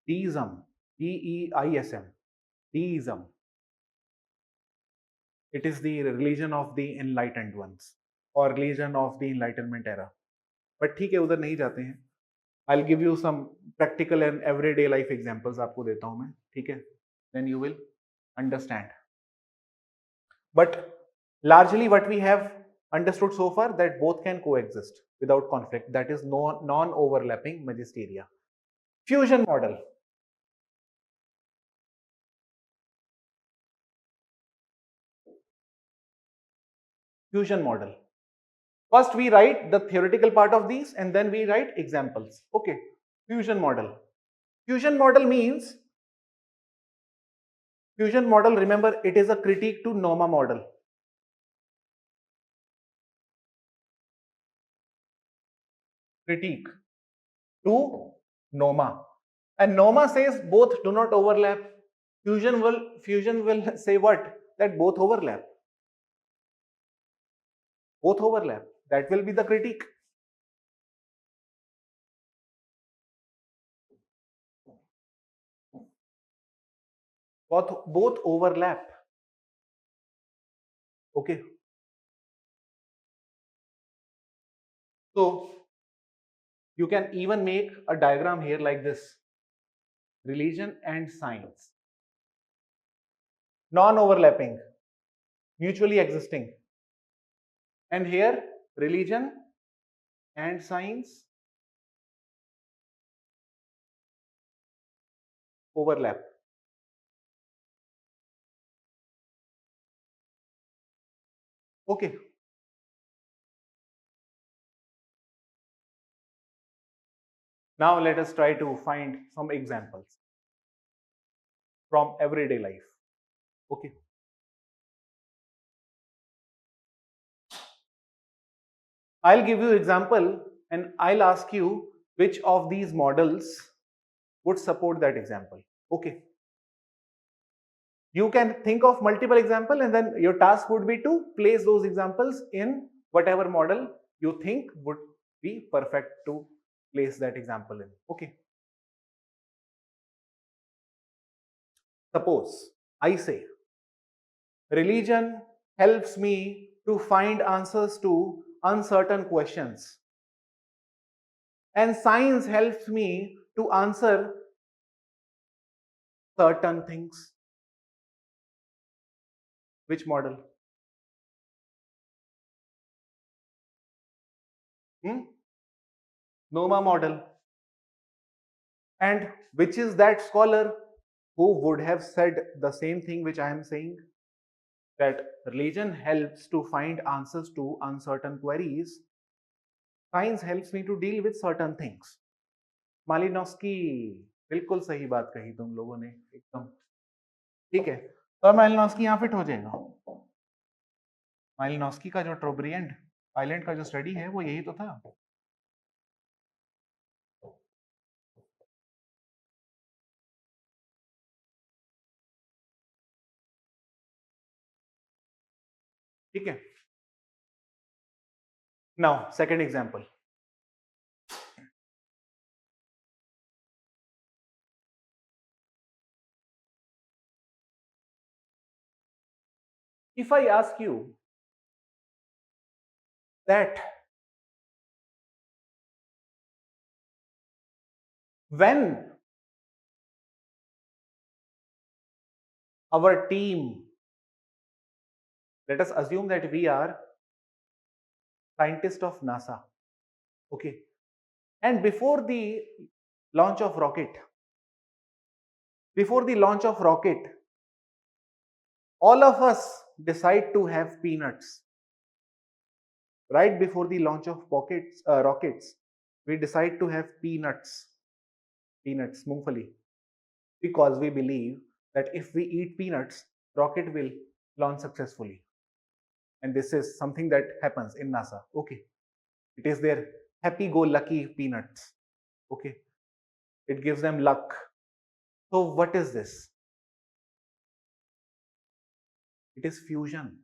deism, Deism, deism. It is the religion of the enlightened ones or religion of the enlightenment era. But ठीक है, उधर नहीं जाते हैं. I'll give you some practical and everyday life examples आपको देता हूं मैं, ठीक है? Then you will understand. But largely what we have understood so far, that both can coexist without conflict. That is non-overlapping magisteria. Fusion model. Fusion model. First we write the theoretical part of these and then we write examples. Okay. Fusion model. Fusion model means, fusion model, remember, it is a critique to NOMA model. Critique to NOMA. And NOMA says both do not overlap. Fusion will say what? That both overlap. Both overlap. That will be the critique. both overlap. Okay, so you can even make a diagram here like this: religion and science, non-overlapping, mutually existing. And here, religion and science overlap. Okay, now let us try to find some examples from everyday life. Okay, I'll give you example and I'll ask you which of these models would support that example. Okay, you can think of multiple example and then your task would be to place those examples in whatever model you think would be perfect to place that example in. Okay, suppose I say religion helps me to find answers to uncertain questions and science helps me to answer certain things. Which model? Hmm? Noma model. And which is that scholar who would have said the same thing which I am saying? That religion helps to find answers to uncertain queries. Science helps me to deal with certain things. मालिनोस्की, बिल्कुल सही बात कही तुम लोगों ने एकदम ठीक है। तो मालिनोस्की यहाँ फिट हो जाएगा। मालिनोस्की का जो ट्रोब्रिएंट आइलैंड का जो स्टडी है वो यही तो था। ठीक है। Now, second example. If I ask you that when our team, let us assume that we are scientists of NASA, okay, and launch of rocket, before the launch of rocket, all of us decide to have peanuts. Right before the launch of rockets, we decide to have peanuts, मूंगफली, because we believe that if we eat peanuts, rocket will launch successfully. And this is something that happens in NASA. Okay, it is their happy-go-lucky peanuts. Okay, it gives them luck. So what is this? It is fusion.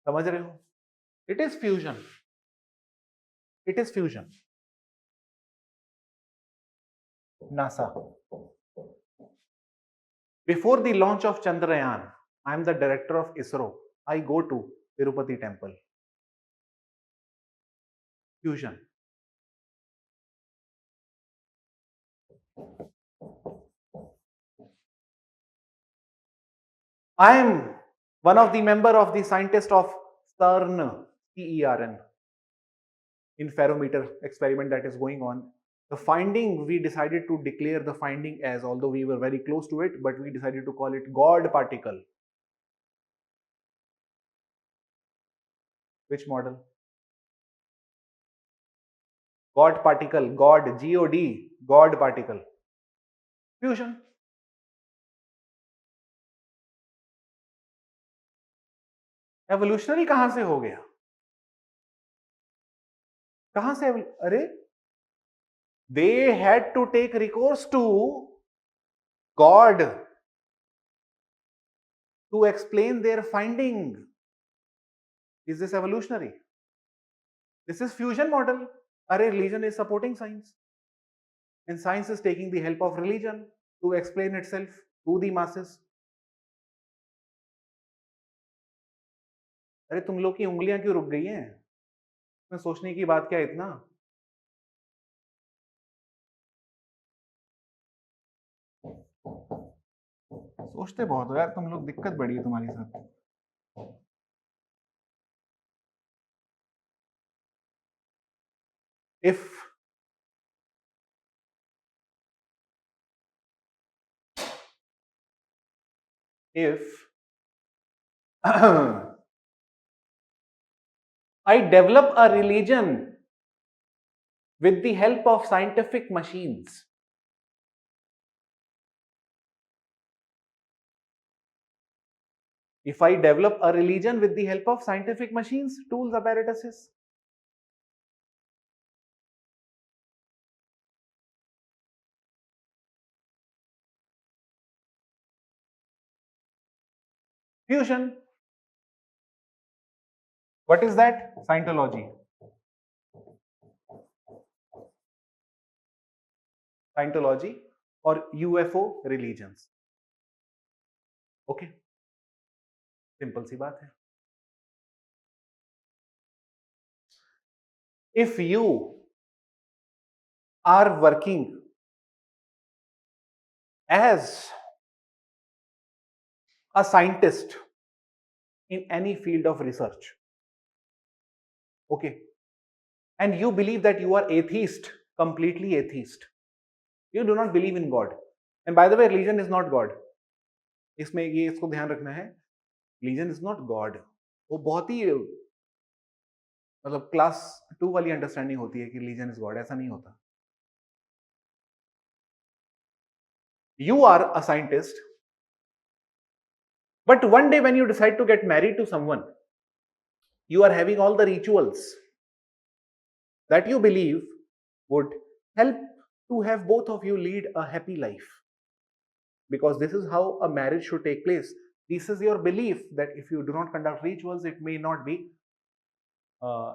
समझ रहे हो? It is fusion. It is fusion. NASA. Before the launch of Chandrayaan, I am the director of ISRO. I go to Tirupati temple. Fusion. I am one of the member of the scientist of CERN, CERN, interferometer experiment that is going on. The finding, we decided to declare the finding as, although we were very close to it, but we decided to call it God particle. Which model? God particle, God, G-O-D, God particle. Fusion. Evolutionary कहां से हो गया? कहां से? अरे, they had to take recourse to God to explain their finding. Is this evolutionary? This is fusion model. Array, religion is supporting science, and science is taking the help of religion to explain itself. To the masses. अरे तुम लोग की उंगलियां क्यों रुक गई हैं? इसमें सोचने की बात क्या है इतना? सोचते बहुत हो यार तुम लोग, दिक्कत बड़ी है तुम्हारे साथ। If if I develop a religion with the help of scientific machines, if I develop a religion with the help of scientific machines, tools, apparatuses, fusion. What is that? Scientology. Scientology or UFO religions. Okay, simple सी बात है. If you are working as a scientist in any field of research, okay, and you believe that you are atheist, completely atheist, you do not believe in God, and by the way religion is not God, इसमें ये इसको ध्यान रखना है, religion is not God. वो बहुत ही मतलब class 2 वाली अंडरस्टैंडिंग होती है कि रिलीजन इज गॉड, ऐसा नहीं होता. You are a scientist, but one day when you decide to get married to someone, you are having all the rituals that you believe would help to have both of you lead a happy life, because this is how a marriage should take place. This is your belief that if you do not conduct rituals, it may not be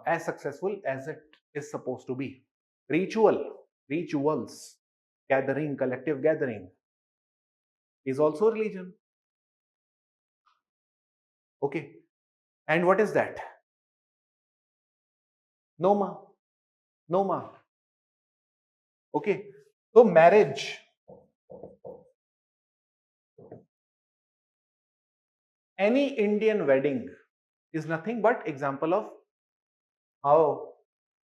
as successful as it is supposed to be. Rituals, gathering, collective gathering is also religion. Okay. And what is that? Noma. Noma. Okay. So marriage, any Indian wedding is nothing but example of how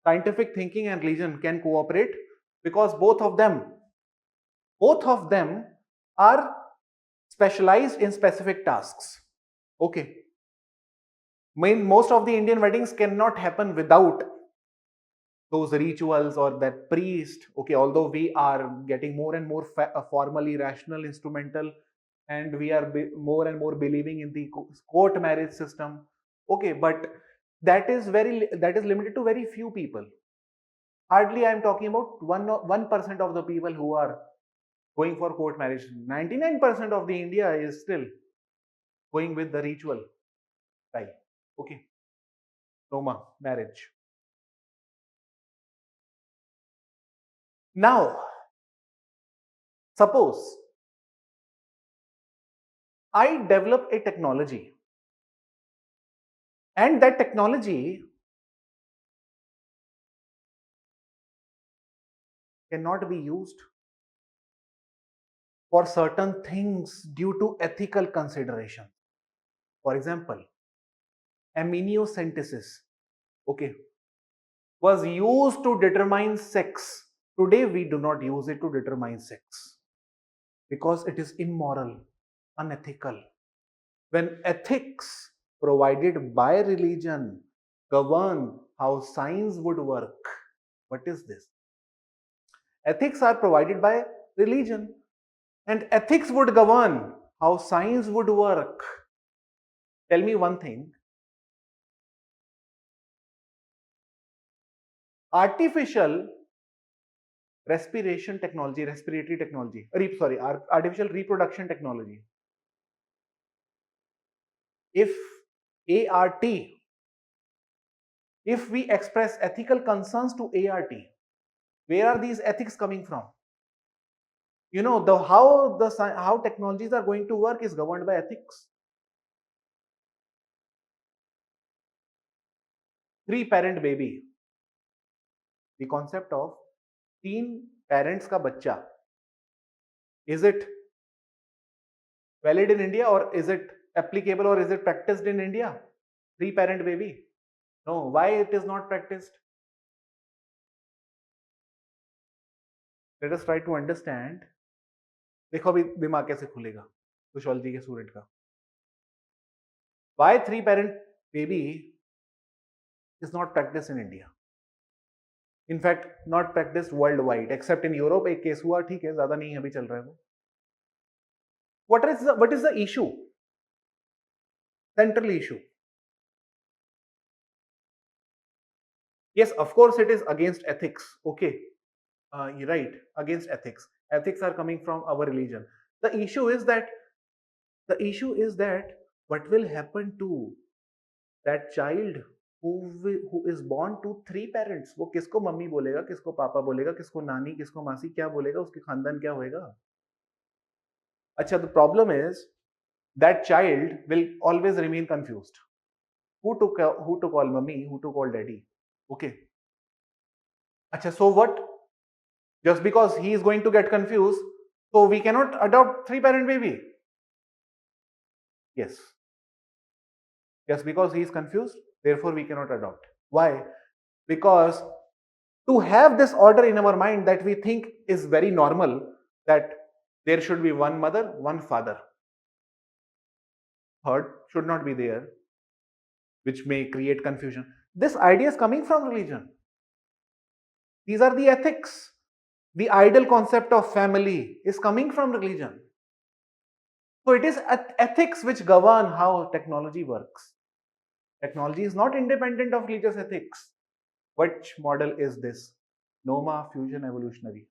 scientific thinking and religion can cooperate, because both of them are specialized in specific tasks. Okay. Most of the Indian weddings cannot happen without those rituals or that priest. Okay, although we are getting more and more formally rational, instrumental, and we are more and more believing in the court marriage system. Okay, but that is limited to very few people. Hardly I am talking about 1% of the people who are going for court marriage. 99% of the India is still going with the ritual style. Okay, Roma marriage. Now, suppose I develop a technology, and that technology cannot be used for certain things due to ethical consideration. For example, amniocentesis, okay, was used to determine sex. Today we do not use it to determine sex because it is immoral, unethical. When ethics provided by religion govern how science would work, what is this? Ethics are provided by religion, and ethics would govern how science would work. Tell me one thing. Artificial respiratory technology, sorry, artificial reproduction technology. If ART, if we express ethical concerns to ART, where are these ethics coming from? You know, the how technologies are going to work is governed by ethics. Three parent baby, the concept of तीन parents का बच्चा, is it valid in India, or is it applicable, or is it practiced in India? Three parent baby. No, why it is not practiced? Let us try to understand. देखो अभी दिमाग कैसे खुलेगा sociology के student का. Why three parent baby is not practiced in India? In fact, not practiced worldwide, except in Europe. एक case हुआ, ठीक है, ज्यादा नहीं अभी चल रहा है वो. What is the issue? Central issue. Yes, of course, it is against ethics. Okay, you're right. Against ethics. Ethics are coming from our religion. The issue is that what will happen to that child who is born to three parents? वो किसको mummy बोलेगा, किसको पापा बोलेगा, किसको नानी, किसको मासी, क्या बोलेगा, उसके खानदान क्या होएगा? अच्छा, the problem is that child will always remain confused. Who to call mummy, who to call daddy? Okay. Acha, so what? Just because he is going to get confused, so we cannot adopt three parent baby? Yes. Just because he is confused, therefore we cannot adopt. Why? Because to have this order in our mind that we think is very normal, that there should be one mother, one father. Third should not be there, which may create confusion. This idea is coming from religion. These are the ethics. The ideal concept of family is coming from religion. So it is ethics which govern how technology works. Technology is not independent of religious ethics. Which model is this? Noma fusion evolutionary.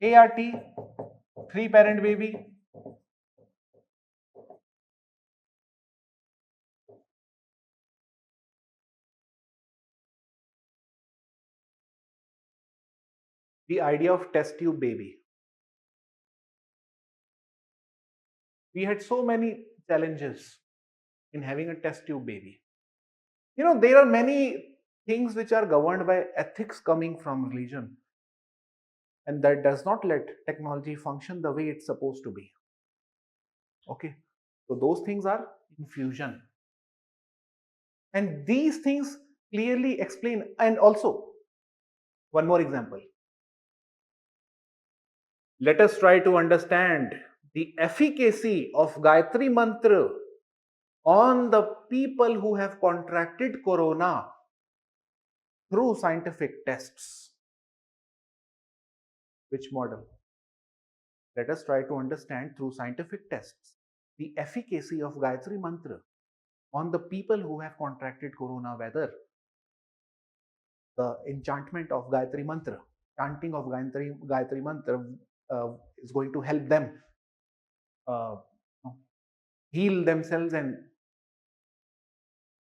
ART, three parent baby. The idea of test tube baby. We had so many challenges in having a test tube baby. You know, there are many things which are governed by ethics coming from religion, and that does not let technology function the way it's supposed to be. Okay, so those things are infusion, and these things clearly explain. And also, one more example. Let us try to understand the efficacy of Gayatri Mantra on the people who have contracted corona through scientific tests. Which model? Let us try to understand through scientific tests the efficacy of Gayatri Mantra on the people who have contracted corona, whether the enchantment of Gayatri Mantra, chanting of Gayatri Mantra is going to help them heal themselves and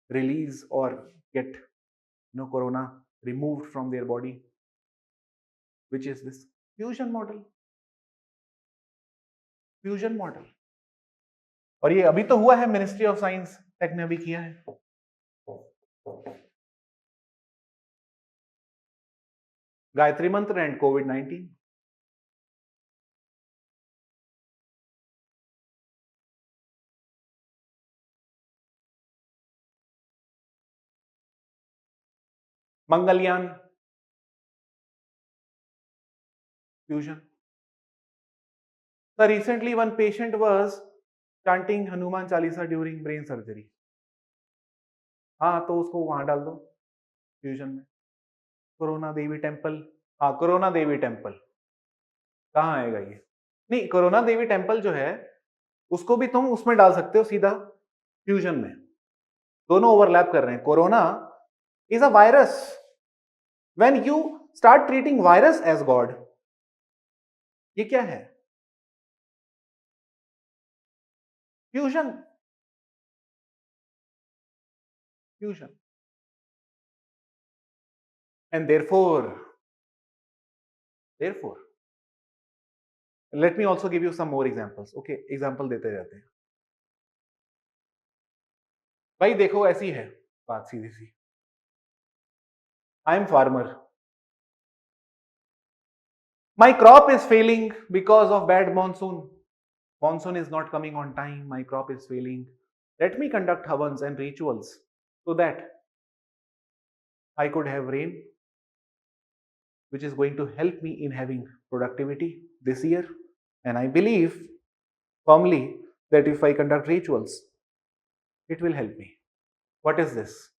release or get corona removed from their body. Which is this? Fusion model. Fusion model. और ये अभी तो हुआ है, ministry of science tech ने अभी किया है. गायत्री मंत्र and covid. Mangalyaan fusion. So recently one patient was chanting Hanuman Chalisa during brain surgery. हाँ, तो उसको वहां डाल दो फ्यूजन में. कोरोना देवी टेम्पल. हाँ, कोरोना देवी टेम्पल कहाँ आएगा ये? नहीं, कोरोना देवी टेम्पल जो है उसको भी तुम उसमें डाल सकते हो सीधा फ्यूजन में. दोनों ओवरलैप कर रहे हैं. Corona is a virus. When you start treating virus as God, ये क्या है? Fusion. Fusion. And therefore, let me also give you some more examples. Okay, example देते रहते हैं. भाई देखो ऐसी है बात सीधी सी. I am farmer. My crop is failing because of bad monsoon. Monsoon is not coming on time. My crop is failing. Let me conduct havans and rituals so that I could have rain, which is going to help me in having productivity this year. And I believe firmly that if I conduct rituals, it will help me. What is this?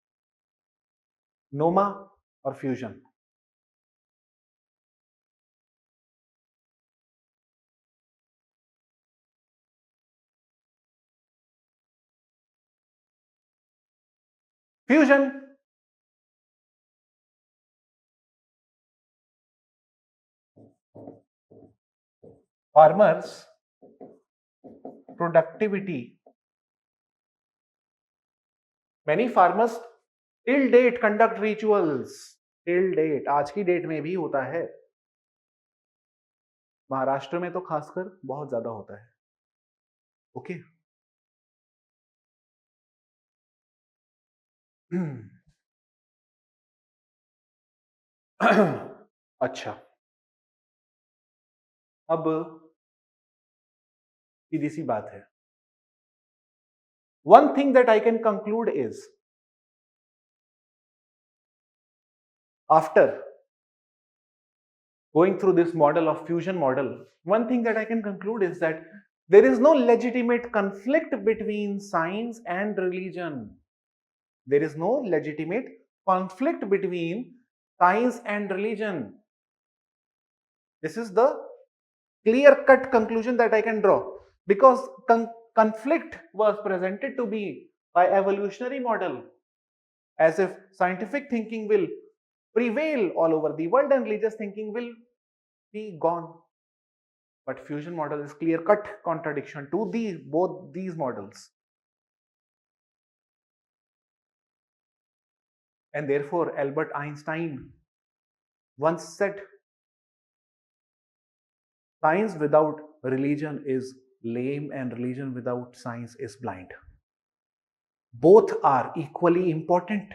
Noma or fusion? Fusion. Farmers' productivity. Many farmers till date conduct rituals. Till date. आज की date में भी होता है. महाराष्ट्र में तो खासकर बहुत ज्यादा होता है. ओके. अच्छा. अब सीधी सी बात है. One thing that I can conclude is, after going through this model of fusion model, one thing that I can conclude is that there is no legitimate conflict between science and religion. There is no legitimate conflict between science and religion. This is the clear-cut conclusion that I can draw, because conflict was presented to me by evolutionary model as if scientific thinking will prevail all over the world and religious thinking will be gone. But fusion model is clear-cut contradiction to both these models. And therefore, Albert Einstein once said, science without religion is lame and religion without science is blind. Both are equally important.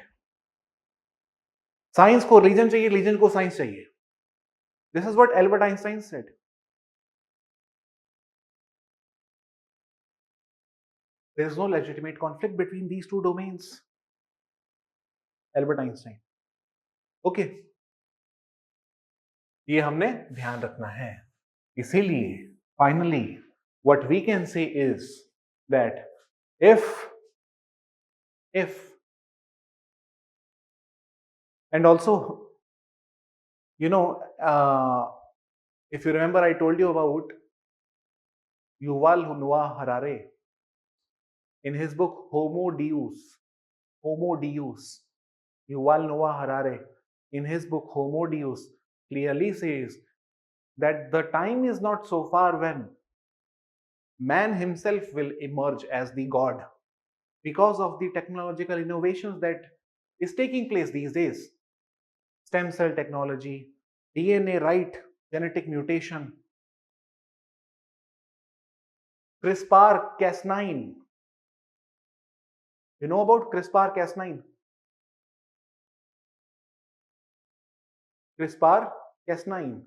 Science को religion चाहिए, religion को science चाहिए. This is what Albert Einstein said. There is no legitimate conflict between these two domains. Albert Einstein. Okay. ये हमने ध्यान रखना है. इसीलिए finally what we can say is that if and also, you know, if you remember, I told you about Yuval Noah Harari in his book Homo Deus. Yuval Noah Harari in his book Homo Deus clearly says that the time is not so far when man himself will emerge as the god, because of the technological innovations that is taking place these days. Stem cell technology, DNA right genetic mutation, CRISPR-Cas9. You know about CRISPR-Cas9? CRISPR-Cas9.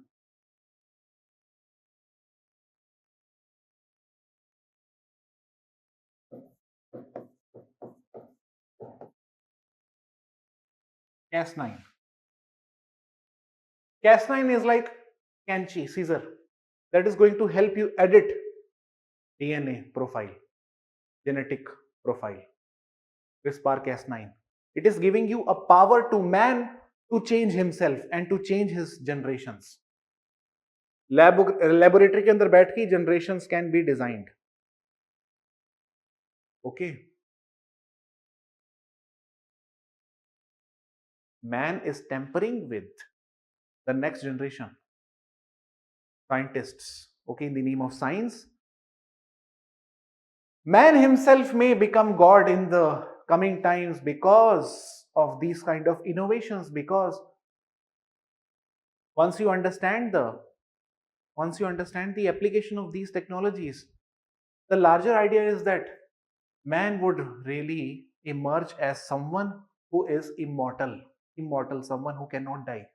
Cas9. Cas9 is like Canchi, Caesar, that is going to help you edit DNA profile, genetic profile. CRISPR-Cas9. It is giving you a power to man to change himself and to change his generations. Laboratory के अंदर बैठ के generations can be designed. Okay. Man is tampering with the next generation. Scientists, okay, in the name of science, Man himself may become God in the coming times because of these kind of innovations, because once you understand the once you understand the application of these technologies, the larger idea is that man would really emerge as someone who is immortal, someone who cannot die.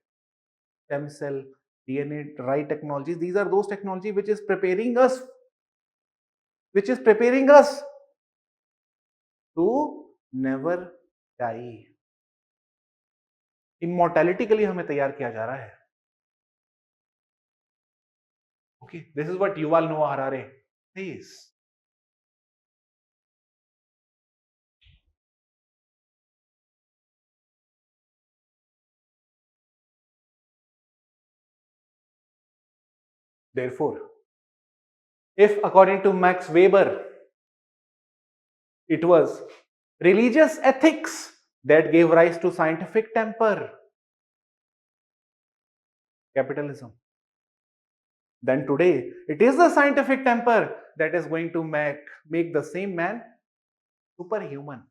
Stem cell, DNA, right technologies, these are those technology which is preparing us to never die. Immortality के लिए हमें तैयार किया जा रहा है. Okay, this is what Yuval नोआ Harare says. Therefore, if according to Max Weber, it was religious ethics that gave rise to scientific temper, capitalism, then today it is the scientific temper that is going to make the same man superhuman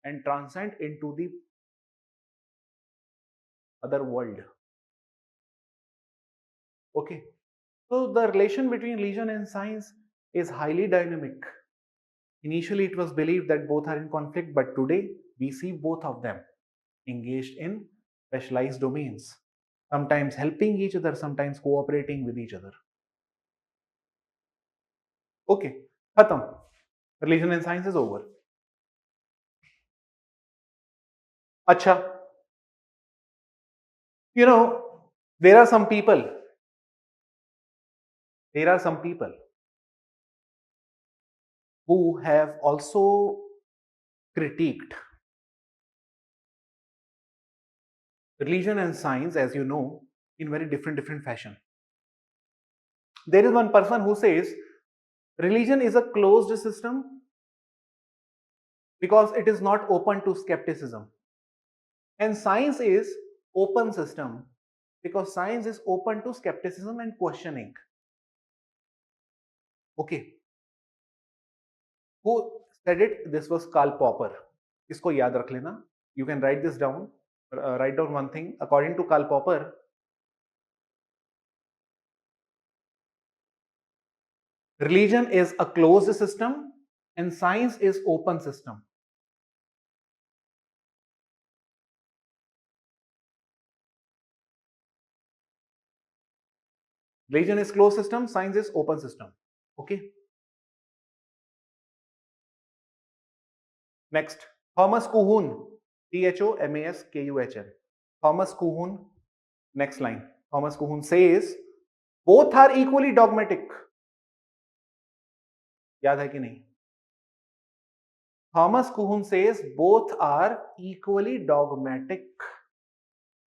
and transcend into the other world. Okay, so the relation between religion and science is highly dynamic. Initially, it was believed that both are in conflict, but today we see both of them engaged in specialized domains, sometimes helping each other, sometimes cooperating with each other. Okay, khatam. Religion and science is over. Acha, you know, there are some people, there are some people who have also critiqued religion and science, as you know, in very different fashion. There is one person who says religion is a closed system because it is not open to skepticism, and science is open system because science is open to skepticism and questioning. Okay, who said it? This was Karl Popper. इसको याद रख लेना. You can write this down. Write down one thing. According to Karl Popper, religion is a closed system and science is open system. Religion is closed system, science is open system. Okay. Next, Thomas Kuhn, Thomaskuhn. Thomas Kuhn, next line. Thomas Kuhn says, both are equally dogmatic. याद है कि नहीं? Thomas Kuhn says both are equally dogmatic.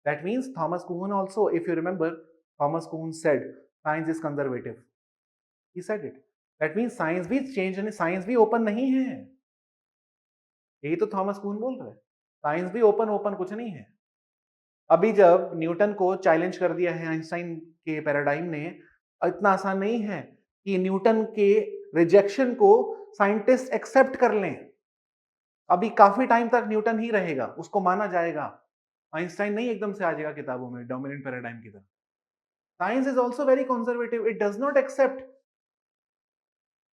That means Thomas Kuhn also, if you remember, Thomas Kuhn said science is conservative. He said it. That means science भी change नहीं, science भी open नहीं है. यही तो थॉमस कून बोल रहा है. साइंस भी ओपन कुछ नहीं है. अभी जब न्यूटन को चैलेंज कर दिया है आइंस्टाइन के पैराडाइम ने, इतना आसान नहीं है कि न्यूटन के रिजेक्शन को साइंटिस्ट एक्सेप्ट कर लें. अभी काफी टाइम तक न्यूटन ही रहेगा, उसको माना जाएगा. आइंस्टाइन नहीं एकदम से आ जाएगा किताबों में डोमिनेंट पैराडाइम की तरह. Science is also very conservative. It does not accept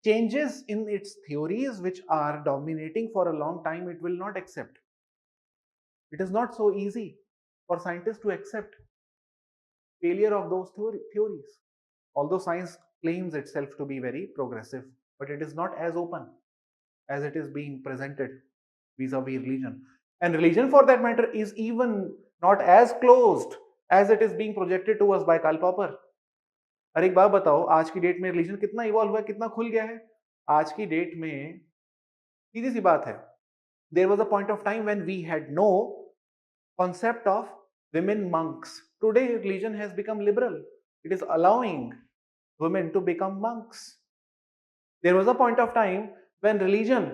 changes in its theories which are dominating for a long time. It will not accept. It is not so easy for scientists to accept failure of those theories. Although science claims itself to be very progressive, but it is not as open as it is being presented vis-a-vis religion. And religion, for that matter, is even not as closed as it is being projected to us by Karl Popper. अरे एक बात बताओ, आज की date में religion कितना evolve हुआ है, कितना खुल गया है. आज की डेट में सीधी सी बात है, there was a point of time when we had no concept of women monks. Today religion has become liberal. It is allowing women to become monks. There was a point of time when religion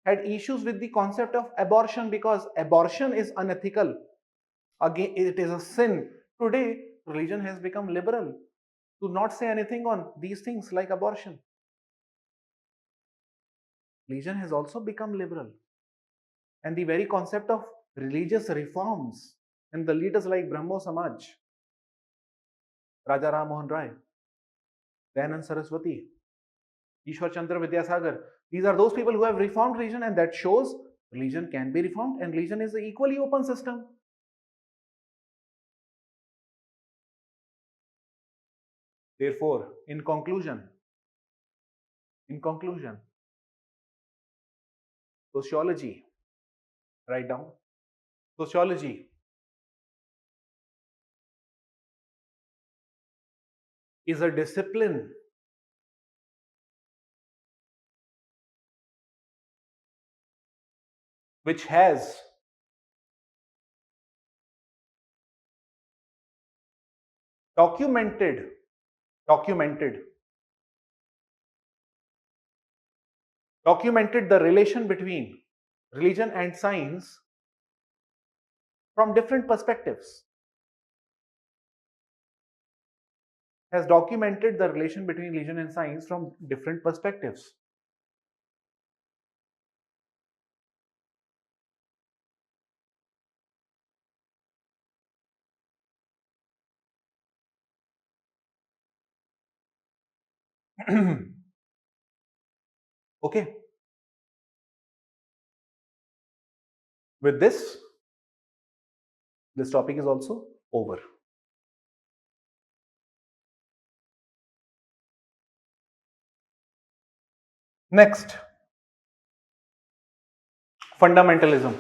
had issues with the concept of abortion because abortion is unethical. Again, it is a sin. Today religion has become liberal. to not say anything on these things like abortion. Religion has also become liberal. And the very concept of religious reforms and the leaders like Brahmo Samaj, Raja Ram Mohan Rai, Dayanand Saraswati, Ishwar Chandra Vidyasagar, these are those people who have reformed religion, and that shows religion can be reformed and religion is an equally open system. Therefore, in conclusion, sociology, write down, sociology is a discipline which has documented the relation between religion and science from different perspectives, has documented the relation between religion and science from different perspectives. Okay. With this topic is also over. Next, fundamentalism.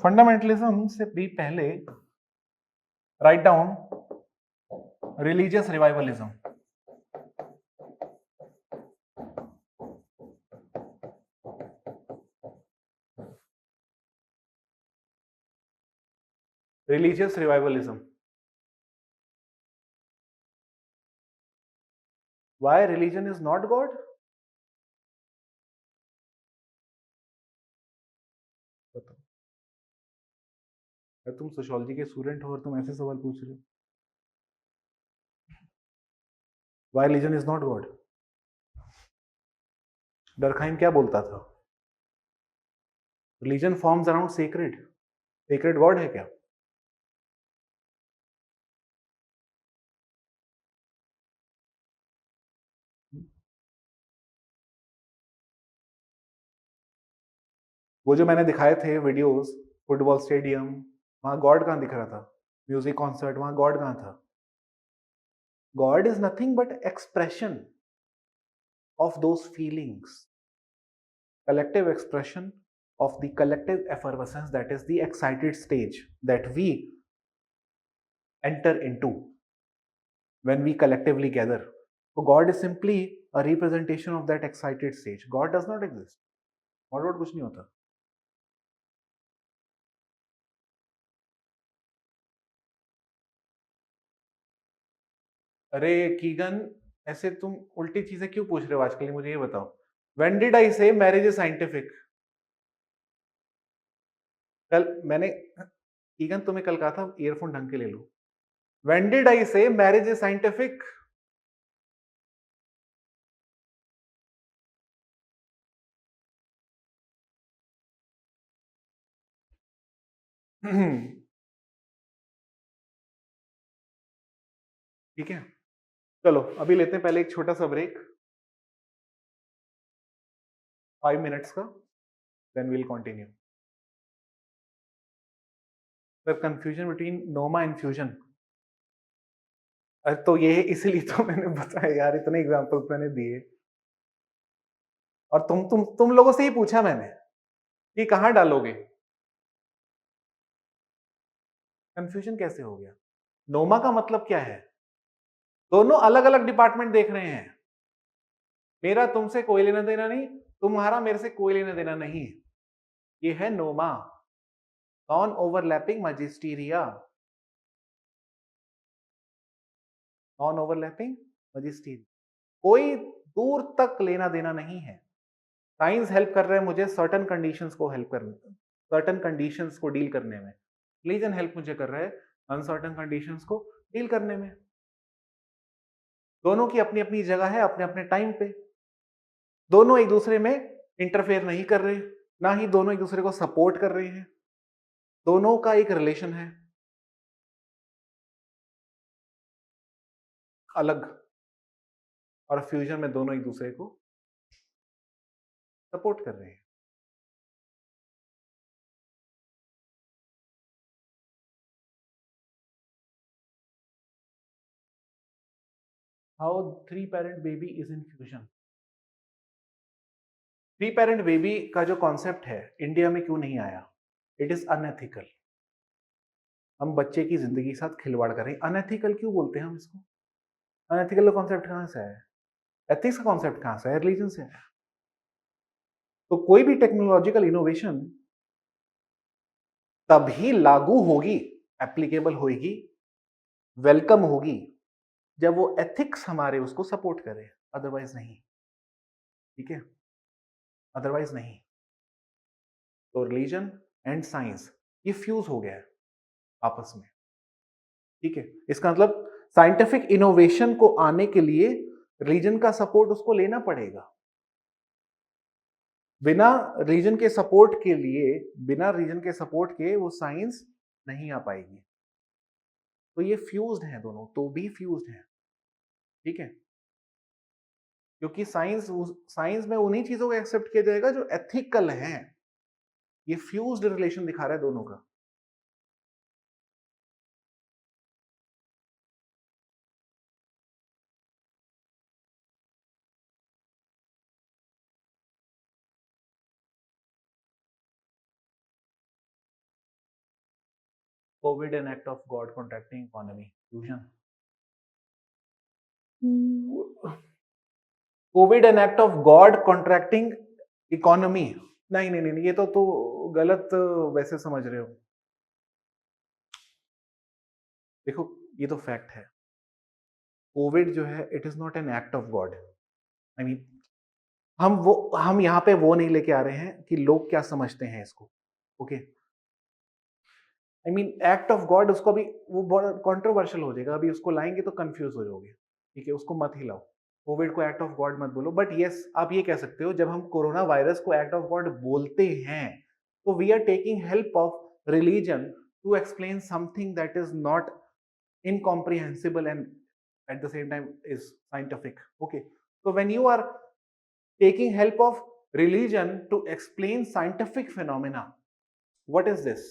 Fundamentalism से भी पहले write down religious revivalism. Religious revivalism. Why religion is not God? बताओ. तुम sociology के student हो और तुम ऐसे सवाल पूछ रहे हो. Why religion is not God? Durkheim क्या बोलता था? Religion forms around sacred. Sacred God है क्या? वो जो मैंने दिखाए थे वीडियोस, फुटबॉल स्टेडियम, वहां गॉड कहां दिख रहा था? म्यूजिक कॉन्सर्ट, वहां गॉड कहां था? God is nothing but expression of those feelings, collective expression of the collective effervescence, that is the excited stage that we enter into when we collectively gather. So God is simply a representation of that excited stage. God does not exist. God कुछ नहीं होता. अरे Keegan, ऐसे तुम उल्टी चीजें क्यों पूछ रहे हो आजकल? मुझे ये बताओ. When did I say marriage is scientific? कल मैंने, कीगन तुम्हें कल कहा था ईयरफोन ढंग के ले लो. When did I say marriage is scientific? ठीक है, चलो अभी लेते हैं पहले एक छोटा सा ब्रेक, 5 मिनट्स का, then will continue. The confusion between NOMA and fusion. तो ये इसीलिए तो मैंने बताया यार, इतने एग्जांपल्स मैंने दिए और तुम लोगों से ही पूछा मैंने कि कहां डालोगे. कंफ्यूजन कैसे हो गया? नोमा का मतलब क्या है? दोनों अलग अलग डिपार्टमेंट देख रहे हैं. मेरा तुमसे कोई लेना देना नहीं, तुम्हारा मेरे से कोई लेना देना नहीं. ये है नोमा, नॉन ओवरलैपिंग मैजिस्टीरिया. नॉन ओवरलैपिंग मैजिस्टीरिया, कोई दूर तक लेना देना नहीं है. साइंस हेल्प कर रहा है मुझे सर्टन कंडीशंस को हेल्प करने, सर्टन कंडीशंस को डील करने में। रिलीजन हेल्प मुझे कर रहा है अनसर्टन कंडीशंस को डील करने में। दोनों की अपनी अपनी जगह है, अपने अपने टाइम पे। दोनों एक दूसरे में इंटरफेयर नहीं कर रहे, ना ही दोनों एक दूसरे को सपोर्ट कर रहे हैं। दोनों का एक रिलेशन है अलग, और फ्यूजन में दोनों एक दूसरे को सपोर्ट कर रहे हैं। How three parent baby is in fusion. Three parent baby का जो कॉन्सेप्ट है इंडिया में क्यों नहीं आया? It is unethical. हम बच्चे की जिंदगी के साथ खिलवाड़ कर रहे हैं। अनएथिकल क्यों बोलते हैं हम इसको? अनएथिकल का कॉन्सेप्ट कहां से है? एथिक्स का कॉन्सेप्ट कहां से है? रिलीजन से है। तो कोई भी टेक्नोलॉजिकल इनोवेशन तभी लागू होगी, एप्लीकेबल होगी, वेलकम होगी, जब वो एथिक्स हमारे उसको सपोर्ट करे, अदरवाइज नहीं। ठीक है, अदरवाइज नहीं। तो रिलीजन एंड साइंस ये फ्यूज हो गया है आपस में। ठीक है, इसका मतलब साइंटिफिक इनोवेशन को आने के लिए रिलीजन का सपोर्ट उसको लेना पड़ेगा। बिना रीजन के सपोर्ट के लिए, बिना रीजन के सपोर्ट के वो साइंस नहीं आ पाएगी। तो ये फ्यूज्ड हैं दोनों, तो भी फ्यूज्ड हैं। ठीक है, क्योंकि साइंस साइंस में उन्हीं चीजों को एक्सेप्ट किया जाएगा जो एथिकल हैं। ये फ्यूज्ड रिलेशन दिखा रहा है दोनों का। Covid an act of God contracting economy fusion. Covid an act of God contracting economy. नहीं नहीं नहीं, ये तो गलत वैसे समझ रहे हो। देखो, ये तो फैक्ट है। कोविड जो है it is not an act of God. I mean हम यहाँ पे वो नहीं लेके आ रहे हैं कि लोग क्या समझते हैं इसको। Okay, I mean act of God उसको अभी वो बहुत कंट्रोवर्शियल हो जाएगा, अभी उसको लाएंगे तो कंफ्यूज हो जाओगे। ठीक है, उसको मत हिलाओ। कोविड को एक्ट ऑफ गॉड मत बोलो। बट यस, आप ये कह सकते हो जब हम कोरोना वायरस को एक्ट ऑफ गॉड बोलते हैं तो we are taking help of religion to explain something that is not incomprehensible and at the same time is scientific. Okay, so when you are taking help of religion to explain scientific phenomena, what is this?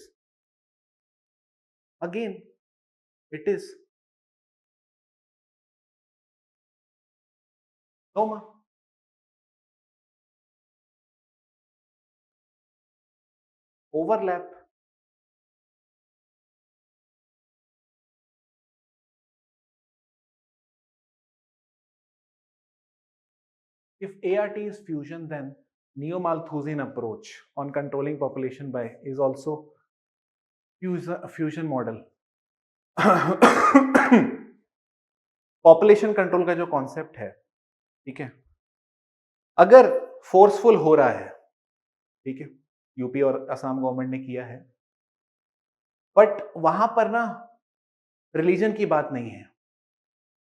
Again, it is dogma. Overlap. If ART is fusion, then neo-Malthusian approach on controlling population by is also fusion model. Population control का जो concept है, ठीक है, अगर forceful हो रहा है, ठीक है, यूपी और असम गवर्नमेंट ने किया है, बट वहां पर ना रिलीजन की बात नहीं है।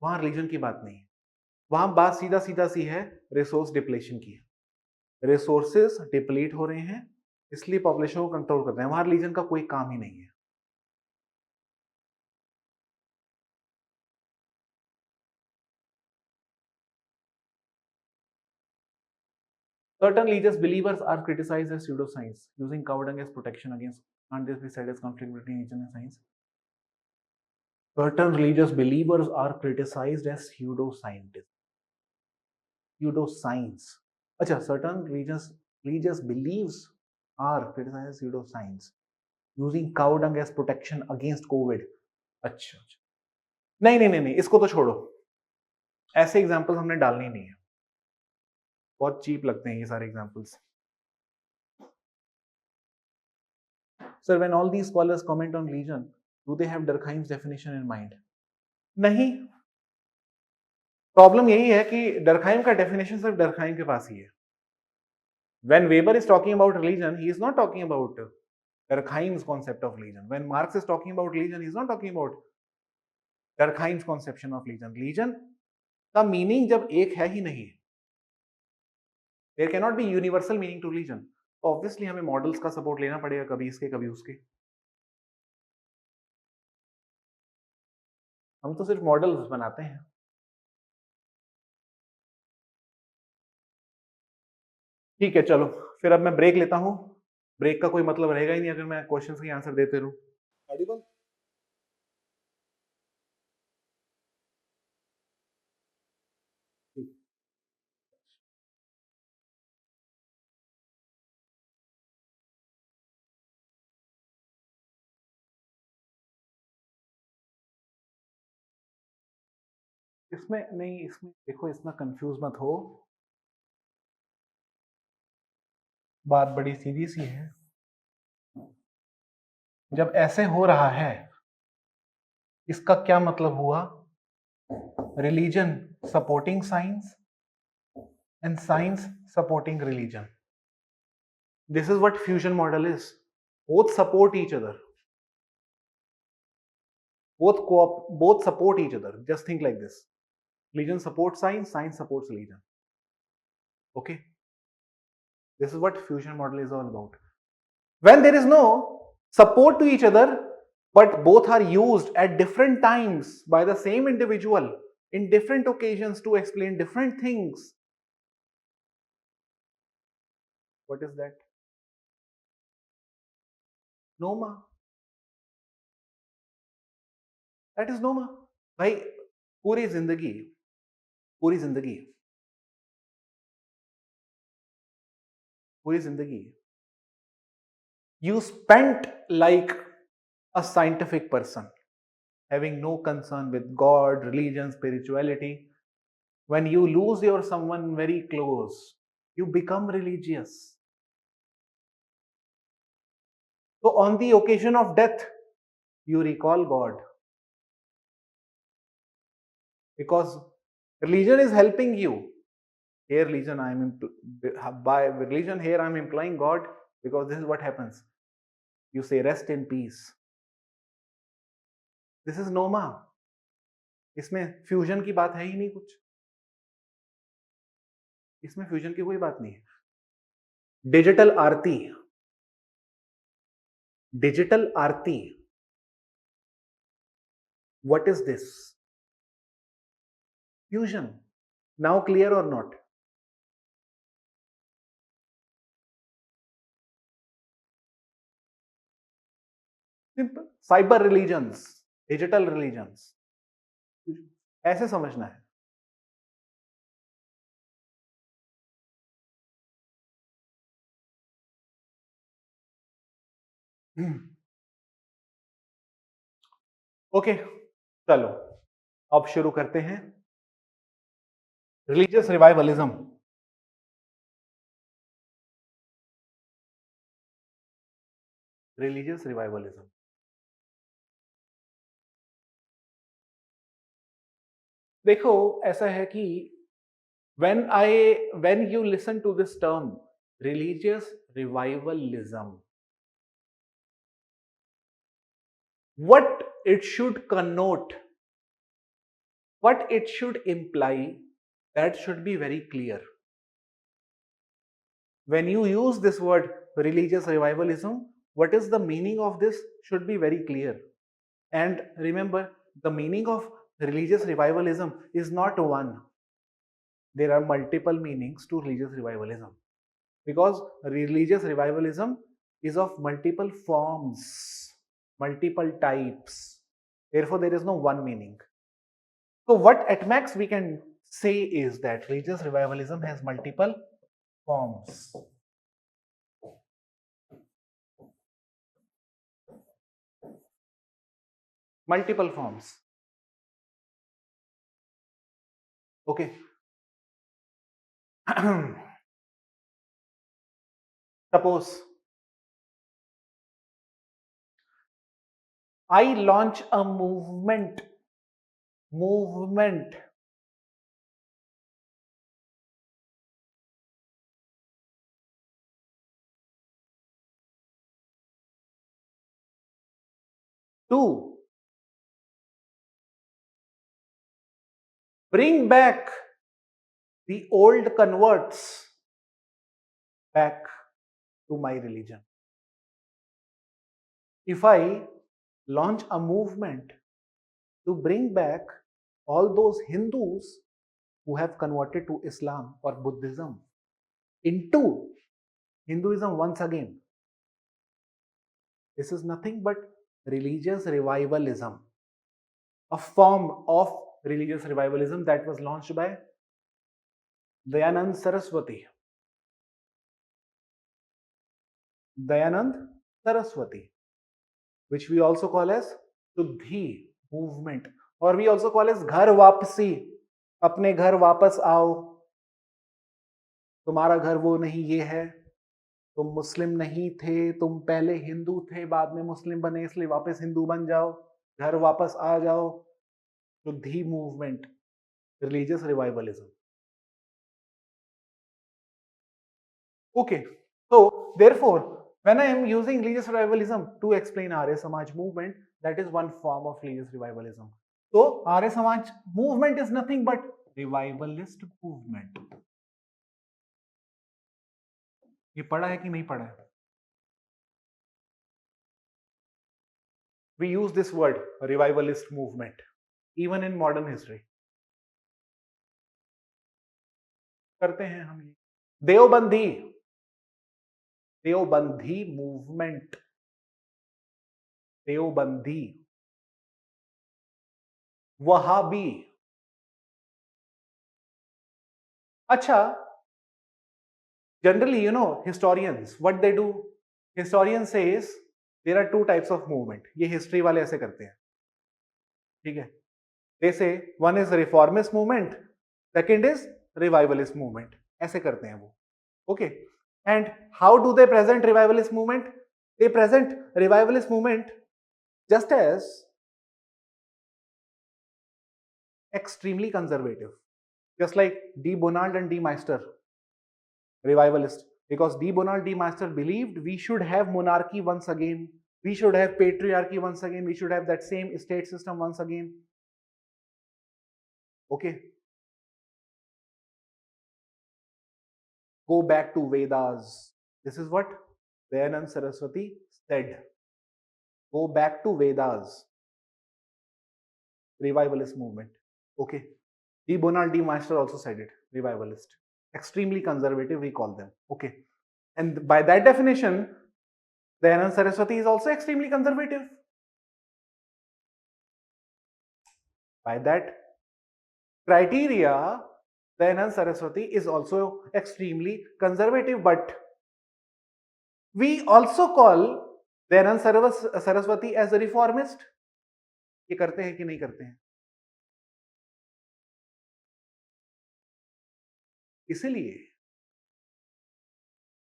वहां रिलीजन की बात नहीं है, वहां बात सीधा सीधा सी है रिसोर्स डिप्लेशन की। रिसोर्सेस डिप्लीट हो रहे हैं, इसलिए पॉपुलेशन को कंट्रोल करते हैं। वहां रिलीजन का कोई काम ही नहीं है। Certain religious believers are criticized as pseudoscience, using cow dung as protection against. Can't this be said as conflict between religion and science? Certain religious believers are criticized as pseudoscientists. Pseudoscience. अच्छा, certain religious beliefs are criticized as pseudoscience, using cow dung as protection against COVID. अच्छा अच्छा, नहीं नहीं नहीं नहीं, इसको तो छोड़ो। ऐसे एग्जाम्पल्स हमने डालने ही नहीं है, बहुत चीप लगते हैं ये सारे examples. Sir, when all these scholars comment on religion, do they have Durkheim's definition in mind? नहीं। प्रॉब्लम यही है कि डरखाइम का डेफिनेशन सिर्फ डरखाइम के पास ही है। When Weber is talking about religion, he is not talking about Durkheim's concept of religion. When Marx is talking about religion, he is not talking about Durkheim's conception of religion. Religion का meaning जब एक है ही नहीं, there can not be universal meaning to religion, तो obviously हमें models का support लेना पड़ेगा, कभी इसके कभी उसके. हम तो सिर्फ मॉडल्स बनाते हैं. ठीक है, चलो फिर अब मैं ब्रेक लेता हूं. ब्रेक का कोई मतलब रहेगा ही नहीं अगर मैं क्वेश्चंस के आंसर देते रहूं. ऑडिबल? इसमें नहीं, इसमें देखो, इतना कंफ्यूज मत हो, बात बड़ी सीधी सी है. जब ऐसे हो रहा है, इसका क्या मतलब हुआ? Religion supporting science and science supporting religion. This is what fusion model is. Both support each other. Both support each other. Just think like this. Religion supports science, science supports religion. Okay? This is what fusion model is all about. When there is no support to each other, but both are used at different times by the same individual in different occasions to explain different things. What is that? Noma. That is Noma. भाई पूरी जिंदगी पूरी जिंदगी पूरी जिंदगी you spent like a scientific person, having no concern with God, religion, spirituality. When you lose your someone very close, you become religious. So on the occasion of death, you recall God, because religion is helping you. Here religion, by religion here I'm implying God, because this is what happens. You say rest in peace. This is Noma. इसमें fusion की बात है ही नहीं कुछ. इसमें fusion की कोई बात नहीं है. Digital Aarti, digital Aarti, what is this? Fusion. Now clear or not? Simple. Cyber religions, digital religions, ऐसे समझना है. ओके, चलो अब शुरू करते हैं. Religious revivalism. Religious revivalism. देखो ऐसा है कि when you listen to this term religious revivalism, what it should connote, what it should imply, that should be very clear. When you use this word religious revivalism, what is the meaning of this should be very clear. And remember, the meaning of religious revivalism is not one. There are multiple meanings to religious revivalism, because religious revivalism is of multiple forms, multiple types. Therefore, there is no one meaning. So what at max we can say is that religious revivalism has multiple forms. Multiple forms. Okay. Suppose I launch a movement to bring back the old converts back to my religion. If I launch a movement to bring back all those Hindus who have converted to Islam or Buddhism into Hinduism once again, this is nothing but religious revivalism, a form of religious revivalism that was launched by Dayanand Saraswati. Dayanand Saraswati, which we also call as Shuddhi movement, or we also call as घर वापसी, अपने घर वापस आओ, तुम्हारा घर वो नहीं ये है, तुम मुस्लिम नहीं थे, तुम पहले हिंदू थे, बाद में मुस्लिम बने, इसलिए वापस हिंदू बन जाओ, घर वापस आ जाओ. Shuddhi movement, religious revivalism. Okay, so therefore, when I am using religious revivalism to explain Arya Samaj movement, that is one form of religious revivalism. So Arya Samaj movement is nothing but revivalist movement. ये पढ़ा है कि नहीं पढ़ा है? We use this word revivalist movement even in modern history. करते हैं हम ये. देवबंदी मूवमेंट, देवबंदी, वहाबी. अच्छा, generally, historians, what they do, historian says there are two types of movement. ये history वाले ऐसे करते हैं, ठीक है? They say one is reformist movement, second is revivalist movement. ऐसे करते हैं वो. Okay, and how do they present revivalist movement? They present revivalist movement just as extremely conservative, just like D. Bonald and D. Meister, revivalist, because D. Bonald, D. Meister believed we should have monarchy once again, we should have patriarchy once again, we should have that same state system once again. Okay, go back to Vedas. This is what Dayanand Saraswati said. Go back to Vedas. Revivalist movement. Okay. D. Bonald, D. Meister also said it. Revivalist. Extremely conservative, we call them. Okay. And by that definition, Dayanand Saraswati is also extremely conservative. By that criteria, Dayanand Saraswati is also extremely conservative, but we also call Dayanand Saraswati as a reformist. ये करते हैं कि नहीं करते हैं? इसलिए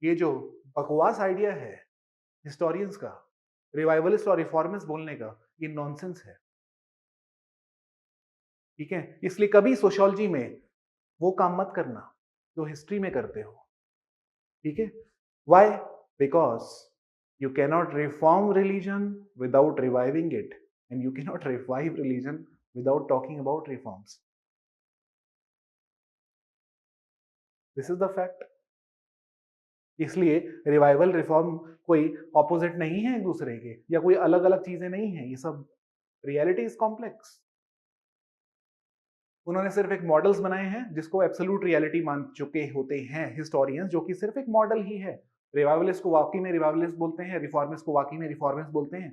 ये जो बकवास आइडिया है हिस्टोरियंस का, रिवाइवलिस्ट और रिफॉर्मिस्ट बोलने का, ये नॉनसेंस है. ठीक है, इसलिए कभी सोशियोलॉजी में वो काम मत करना जो हिस्ट्री में करते हो. ठीक है, why? Because you cannot reform religion without reviving it, and you cannot revive religion without talking about reforms. This is the fact. इसलिए रिवाइवल रिफॉर्म कोई ऑपोजिट नहीं है एक दूसरे के, या कोई अलग अलग चीजें नहीं है. ये सब रियलिटी इज कॉम्प्लेक्स. उन्होंने सिर्फ एक मॉडल्स बनाए हैं जिसको एब्सोल्यूट रियलिटी मान चुके होते हैं हिस्टोरियंस, जो कि सिर्फ एक मॉडल ही है. रिवाइवलिस्ट को वाकई में रिवाइवलिस्ट बोलते हैं, रिफॉर्मिस्ट को वाकई में रिफॉर्मिस्ट बोलते हैं,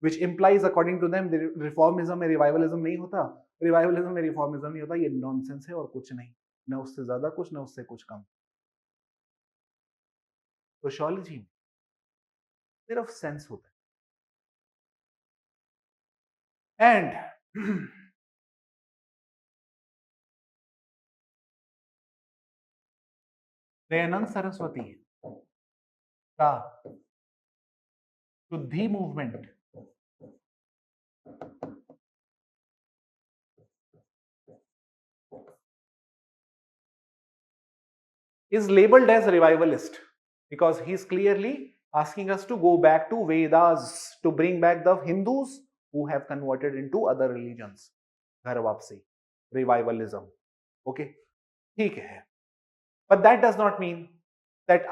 which implies according to them रिफॉर्मिज्म में रिवाइवलिज्म नहीं होता, रिवाइवलिज्म में रिफॉर्मिज्म नहीं होता. ये नॉनसेंस है और कुछ नहीं, ना उससे ज्यादा कुछ, ना उससे कुछ कम. सोशियोलॉजी में सिर्फ सेंस होता है. एंड दयानंद सरस्वती का शुद्धि movement is labeled as revivalist because he is clearly asking us to go back to Vedas, to bring back the Hindus who have converted into other religions. घर वापसी, revivalism. Okay, ठीक है. But that does not mean that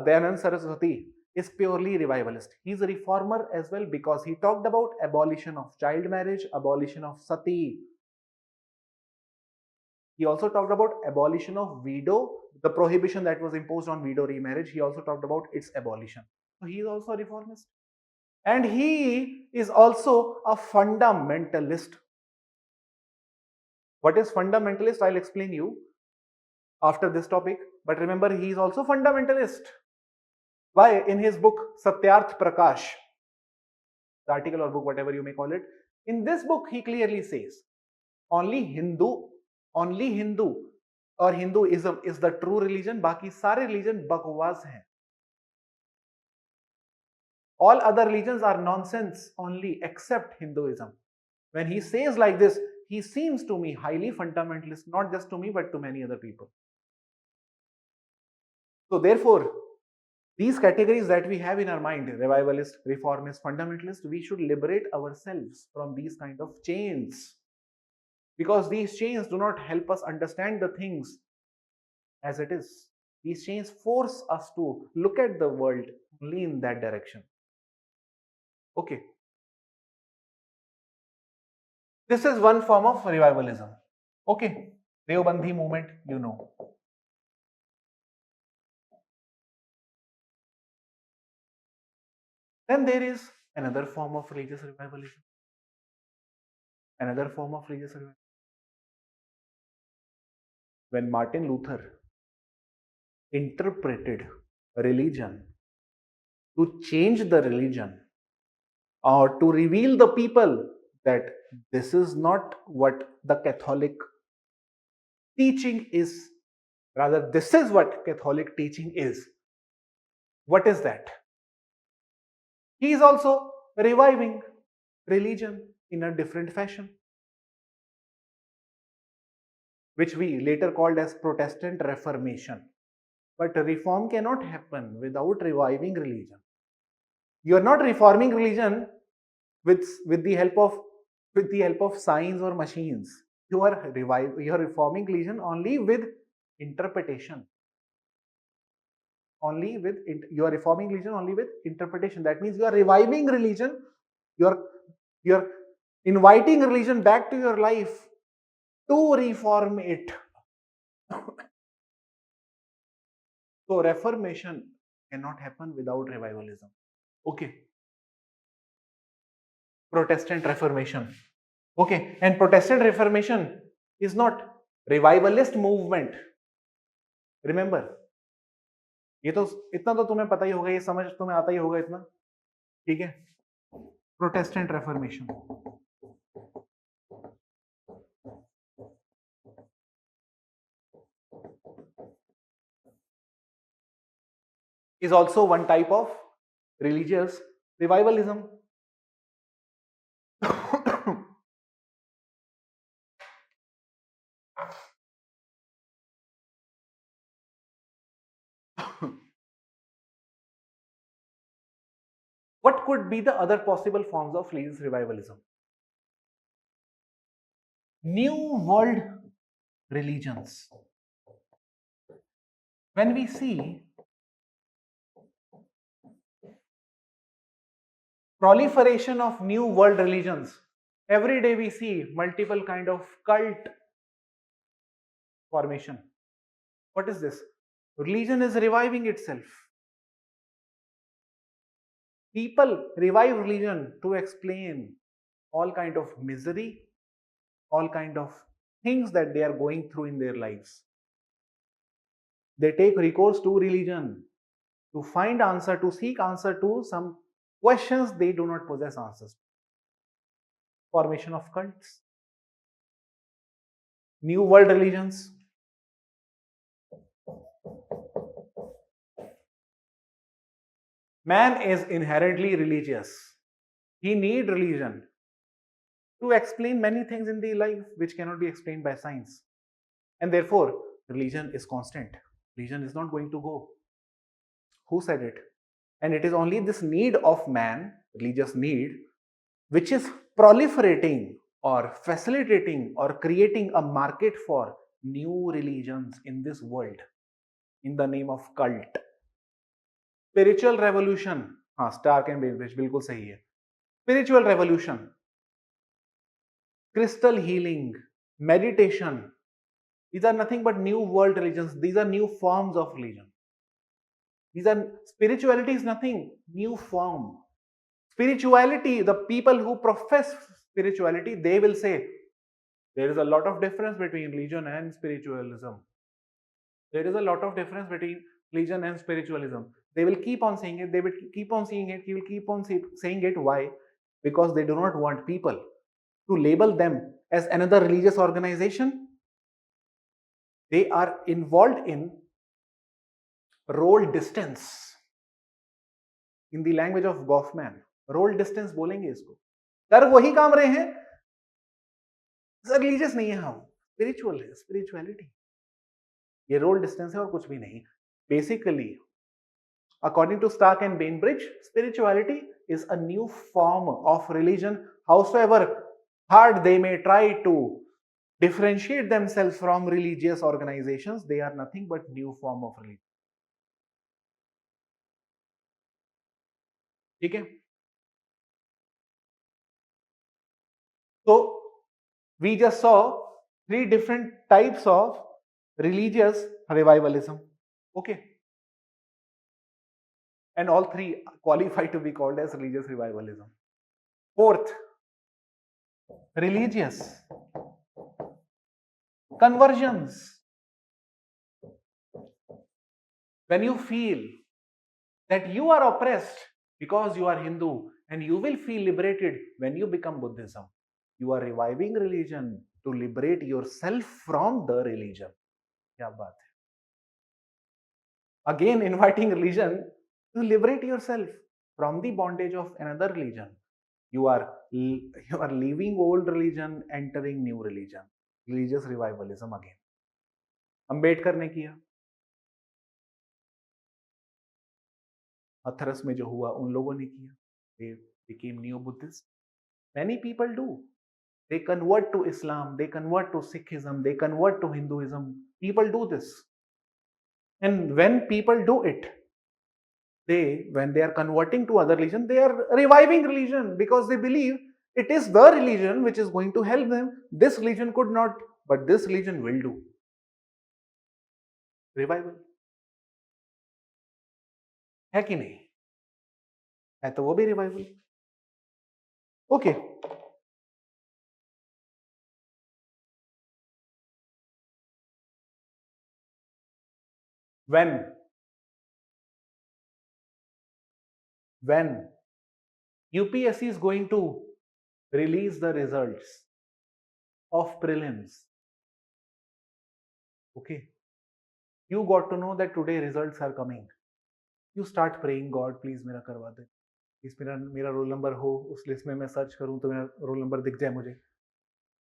Dayanand Saraswati is purely revivalist. He is a reformer as well because he talked about abolition of child marriage, abolition of sati. He also talked about abolition of widow, the prohibition that was imposed on widow remarriage. He also talked about its abolition. So he is also a reformist. And he is also a fundamentalist. What is fundamentalist? I'll explain you after this topic. But remember, he is also fundamentalist. Why? In his book Satyarth Prakash, the article or book, whatever you may call it, in this book he clearly says only Hindu or Hinduism is the true religion. बाकी सारे religion बकवास हैं. All other religions are nonsense only except Hinduism. When he says like this, he seems to me highly fundamentalist, not just to me but to many other people. So therefore, these categories that we have in our mind, revivalist, reformist, fundamentalist, we should liberate ourselves from these kind of chains. Because these chains do not help us understand the things as it is. These chains force us to look at the world only in that direction. Okay. This is one form of revivalism. Okay. Deobandhi movement, you know. Then there is another form of religious revivalism. Another form of religious revivalism. When Martin Luther interpreted religion to change the religion or to reveal the people that this is not what the Catholic teaching is, rather this is what Catholic teaching is. What is that? He is also reviving religion in a different fashion, which we later called as Protestant Reformation. But reform cannot happen without reviving religion. You are not reforming religion with the help of science or machines. You are reforming religion only with interpretation. You are reforming religion only with interpretation. That means you are reviving religion. You are inviting religion back to your life to reform it. So reformation cannot happen without revivalism. Okay. Protestant Reformation. Okay. And Protestant Reformation is not revivalist movement. Remember, ये तो इतना तो तुम्हें पता ही होगा, ये समझ तुम्हें आता ही होगा इतना, ठीक है. Protestant Reformation is also one type of religious revivalism. What could be the other possible forms of religious revivalism? New world religions. When we see proliferation of new world religions, every day we see multiple kind of cult formation. What is this? Religion is reviving itself. People revive religion to explain all kind of misery, all kind of things that they are going through in their lives. They take recourse to religion to find answer, to seek answer to some questions they do not possess answers. Formation of cults, new world religions. Man is inherently religious. He needs religion to explain many things in the life which cannot be explained by science. And therefore, religion is constant. Religion is not going to go. Who said it? And it is only this need of man, religious need, which is proliferating or facilitating or creating a market for new religions in this world in the name of cult. Spiritual revolution, हाँ Stark and बेम्ब्रिज बिल्कुल सही है. Spiritual revolution, crystal healing, meditation, these are nothing but new world religions. These are new forms of religion. These are spirituality is nothing new form. Spirituality, the people who profess spirituality, they will say there is a lot of difference between religion and spiritualism. There is a lot of difference between religion and spiritualism. They will keep on saying it. They will keep on seeing it. He will keep on saying it. Why? Because they do not want people to label them as another religious organization. They are involved in role distance. In the language of Goffman, role distance बोलेंगे इसको. कर वही काम रहे हैं, religious नहीं है हम, स्पिरिचुअल है, स्पिरिचुअलिटी. ये रोल डिस्टेंस है और कुछ भी नहीं. Basically according to Stark and Bainbridge, spirituality is a new form of religion, howsoever hard they may try to differentiate themselves from religious organizations, they are nothing but new form of religion. ठीक है. So we just saw 3 different types of religious revivalism. Okay. And all 3 qualify to be called as religious revivalism. Fourth, religious conversions. When you feel that you are oppressed because you are Hindu, and you will feel liberated when you become Buddhism. You are reviving religion to liberate yourself from the religion. क्या बात है? Again inviting religion to liberate yourself from the bondage of another religion. You are leaving old religion, entering new religion. Religious revivalism again. Ambedkar ने किया. हथरस में जो हुआ उन लोगों ने किया. They became neo Buddhists. Many people do. They convert to Islam, they convert to Sikhism, they convert to Hinduism. People do this. And when people do it, when they are converting to other religion, they are reviving religion because they believe it is the religion which is going to help them. This religion could not, but this religion will do. Revival. है कि नहीं? है तो वो भी revival. Okay. When UPSC is going to release the results of prelims, okay, you got to know that today results are coming. You start praying, God please मेरा करवा दे, please मेरा रोल नंबर हो, उस लिस्ट में मैं search करूं तो मेरा रोल नंबर दिख जाए मुझे.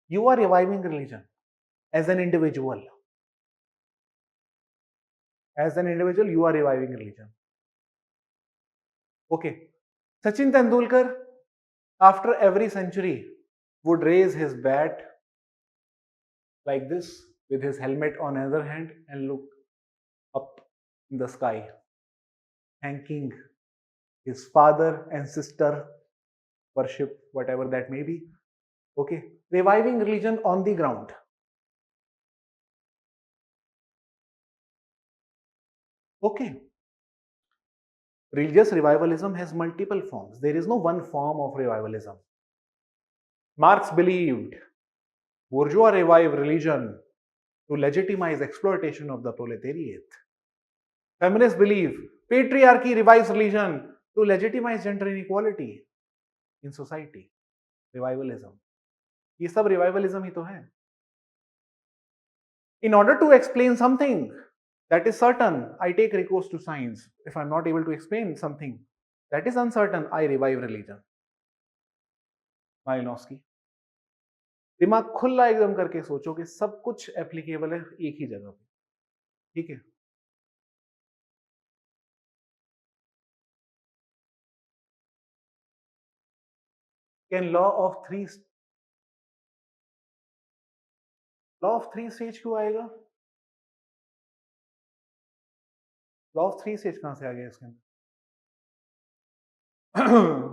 You are reviving religion as an individual. As an individual, you are reviving religion. Okay. Sachin Tendulkar, after every century, would raise his bat like this with his helmet on either hand and look up in the sky, thanking his father and sister, worship, whatever that may be. Okay. Reviving religion on the ground. Okay. Religious revivalism has multiple forms. There is no one form of revivalism. Marx believed bourgeois revive religion to legitimize exploitation of the proletariat. Feminists believe patriarchy revives religion to legitimize gender inequality in society. Revivalism. ये सब revivalism ही तो है. In order to explain something that is certain, I take recourse to science. If I'm not able to explain something that is uncertain, I revive religion. Malinowski. दिमाग खुला एकदम करके सोचो कि सब कुछ एप्लीकेबल है एक ही जगह पे. ठीक है. Can law of three stage क्यों आएगा? लॉ ऑफ थ्री स्टेज कहां से आ गया इसके अंदर?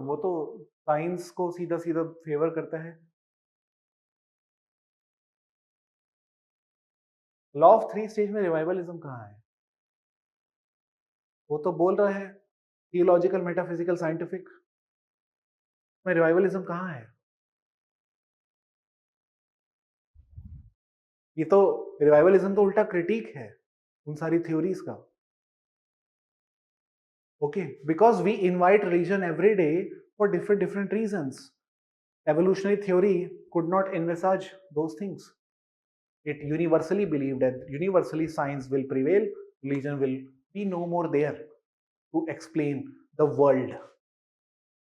वो तो साइंस को सीधा सीधा फेवर करता है। लॉ ऑफ थ्री स्टेज में रिवाइवलिज्म कहाँ है? वो तो बोल रहा है थियोलॉजिकल, मेटाफिजिकल, साइंटिफिक में रिवाइवलिज्म कहाँ है? ये तो रिवाइवलिज्म तो उल्टा क्रिटिक है उन सारी थ्योरीज का। Okay, because we invite religion every day for different reasons. Evolutionary theory could not envisage those things. It universally believed that universally science will prevail, religion will be no more there to explain the world.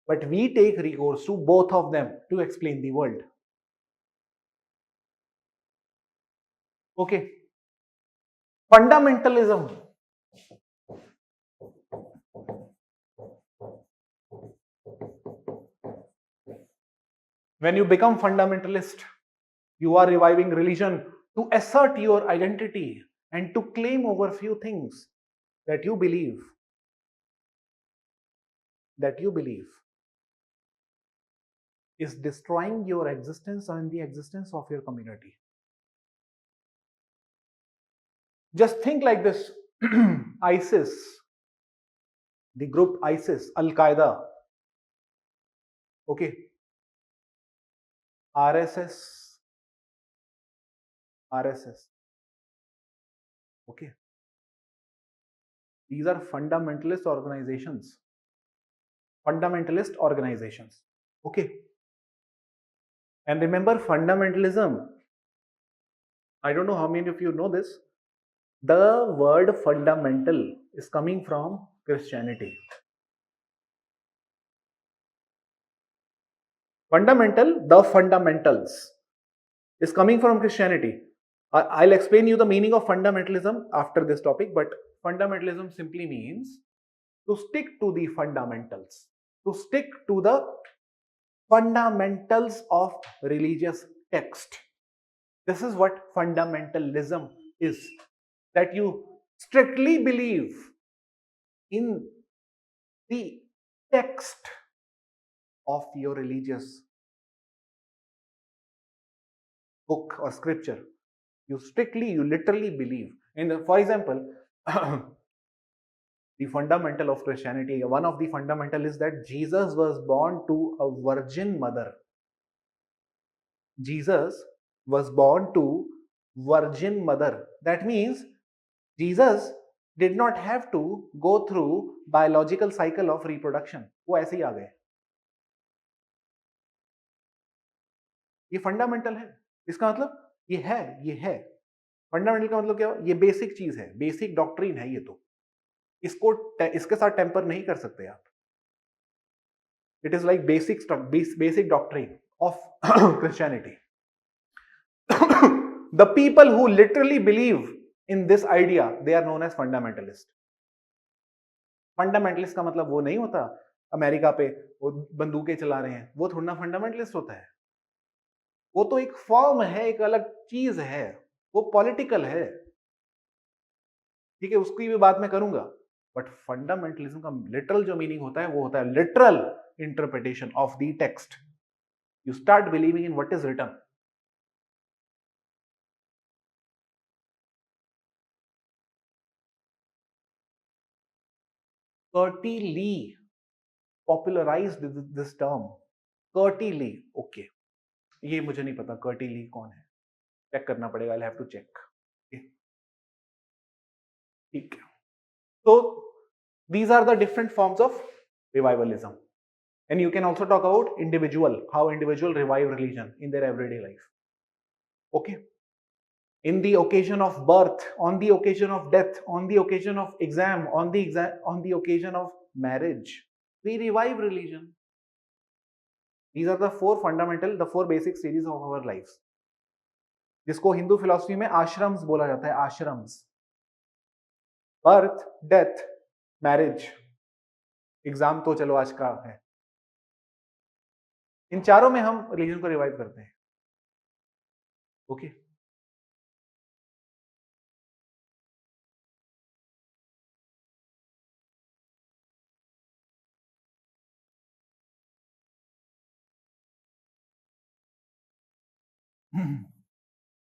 But we take recourse to both of them to explain the world. Okay. Fundamentalism. When you become fundamentalist, you are reviving religion to assert your identity and to claim over few things that you believe. That you believe is destroying your existence and the existence of your community. Just think like this. ISIS, the group ISIS, Al Qaeda, okay, RSS, okay. These are fundamentalist organizations. Okay. And remember, fundamentalism, I don't know how many of you know this. The word fundamental is coming from Christianity. Fundamental, the fundamentals, is coming from Christianity. I'll explain you the meaning of fundamentalism after this topic, but fundamentalism simply means to stick to the fundamentals, to stick to the fundamentals of religious text. This is what fundamentalism is, that you strictly believe in the text of your religious book or scripture. You literally believe. For example, the fundamental of Christianity, one of the fundamental is that Jesus was born to a virgin mother. Jesus was born to virgin mother. That means Jesus did not have to go through biological cycle of reproduction. वो ऐसे ही आ गए. ये fundamental है. इसका मतलब ये है. Fundamental का मतलब क्या? ये बेसिक चीज है, बेसिक डॉक्ट्रिन है ये तो. इसके साथ टेम्पर नहीं कर सकते आप. It is like basic doctrine of Christianity. The people who literally believe in this idea, they are known as fundamentalist. Fundamentalist का मतलब वो नहीं होता अमेरिका पे वो बंदूकें चला रहे हैं, वो थोड़ा ना फंडामेंटलिस्ट होता है. वो तो एक फॉर्म है, एक अलग चीज है, वो पॉलिटिकल है. ठीक है, उसकी भी बात मैं करूंगा. बट फंडामेंटलिज्म का लिटरल जो मीनिंग होता है वो होता है literal interpretation of the text. You start believing in what is written. Curtis Lee popularized this term. Curtis Lee, okay, ये मुझे नहीं पता कर्टी ली कौन है, चेक करना पड़ेगा. I have to check. ठीक है. So these are the different forms of revivalism, and you can also talk about how individual revive religion in their everyday life. Okay, in the occasion of birth, on the occasion of death, on the occasion of exam, on the occasion of marriage, we revive religion. These are the four basic stages of our lives, जिसको Hindu philosophy में आश्रम्स बोला जाता है. Ashrams, birth, death, marriage, exam तो चलो आज का है. इन चारों में हम रिलीजन को रिवाइव करते हैं. Okay.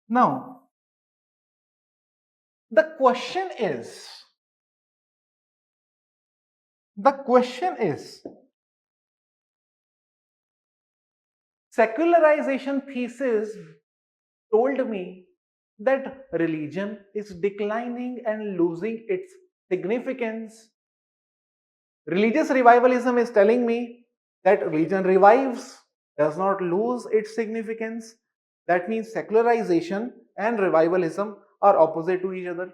Now, the question is, the question is, secularization thesis told me that religion is declining and losing its significance. Religious revivalism is telling me that religion revives, does not lose its significance. That means secularization and revivalism are opposite to each other.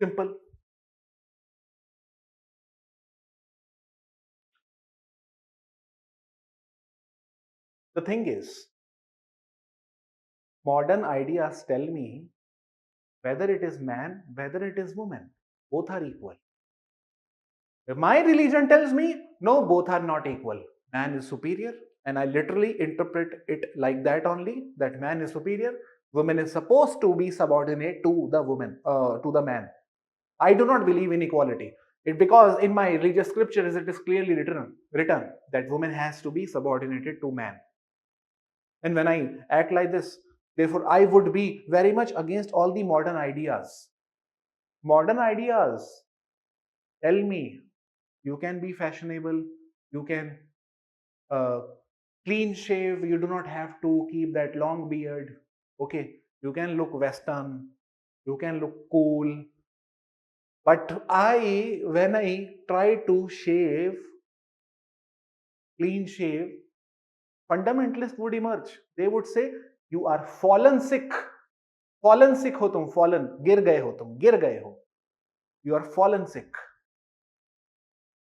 Simple. The thing is, modern ideas tell me whether it is man, whether it is woman, both are equal. If my religion tells me, no, both are not equal. Man is superior, and I literally interpret it like that only, that man is superior, woman is supposed to be subordinate to the woman, to the man. I do not believe in equality. Because in my religious scriptures it is clearly written that woman has to be subordinated to man. And when I act like this, therefore I would be very much against all the modern ideas. Modern ideas tell me you can be fashionable, you can uh, clean shave, you do not have to keep that long beard. Okay, you can look western, you can look cool. But when I try to clean shave, fundamentalists would emerge. They would say, you are fallen sick. Fallen sick ho tum, fallen. गिर गए हो तुम, गिर गए हो. You are fallen sick.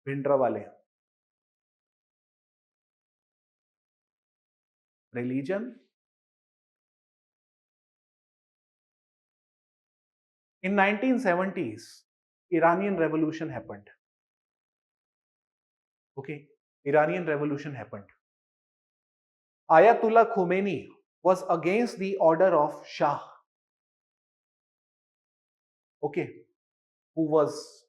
Bhindra वाले. Religion. In 1970s, Iranian revolution happened. Okay, Iranian revolution happened. Ayatollah Khomeini was against the order of Shah. Okay, who was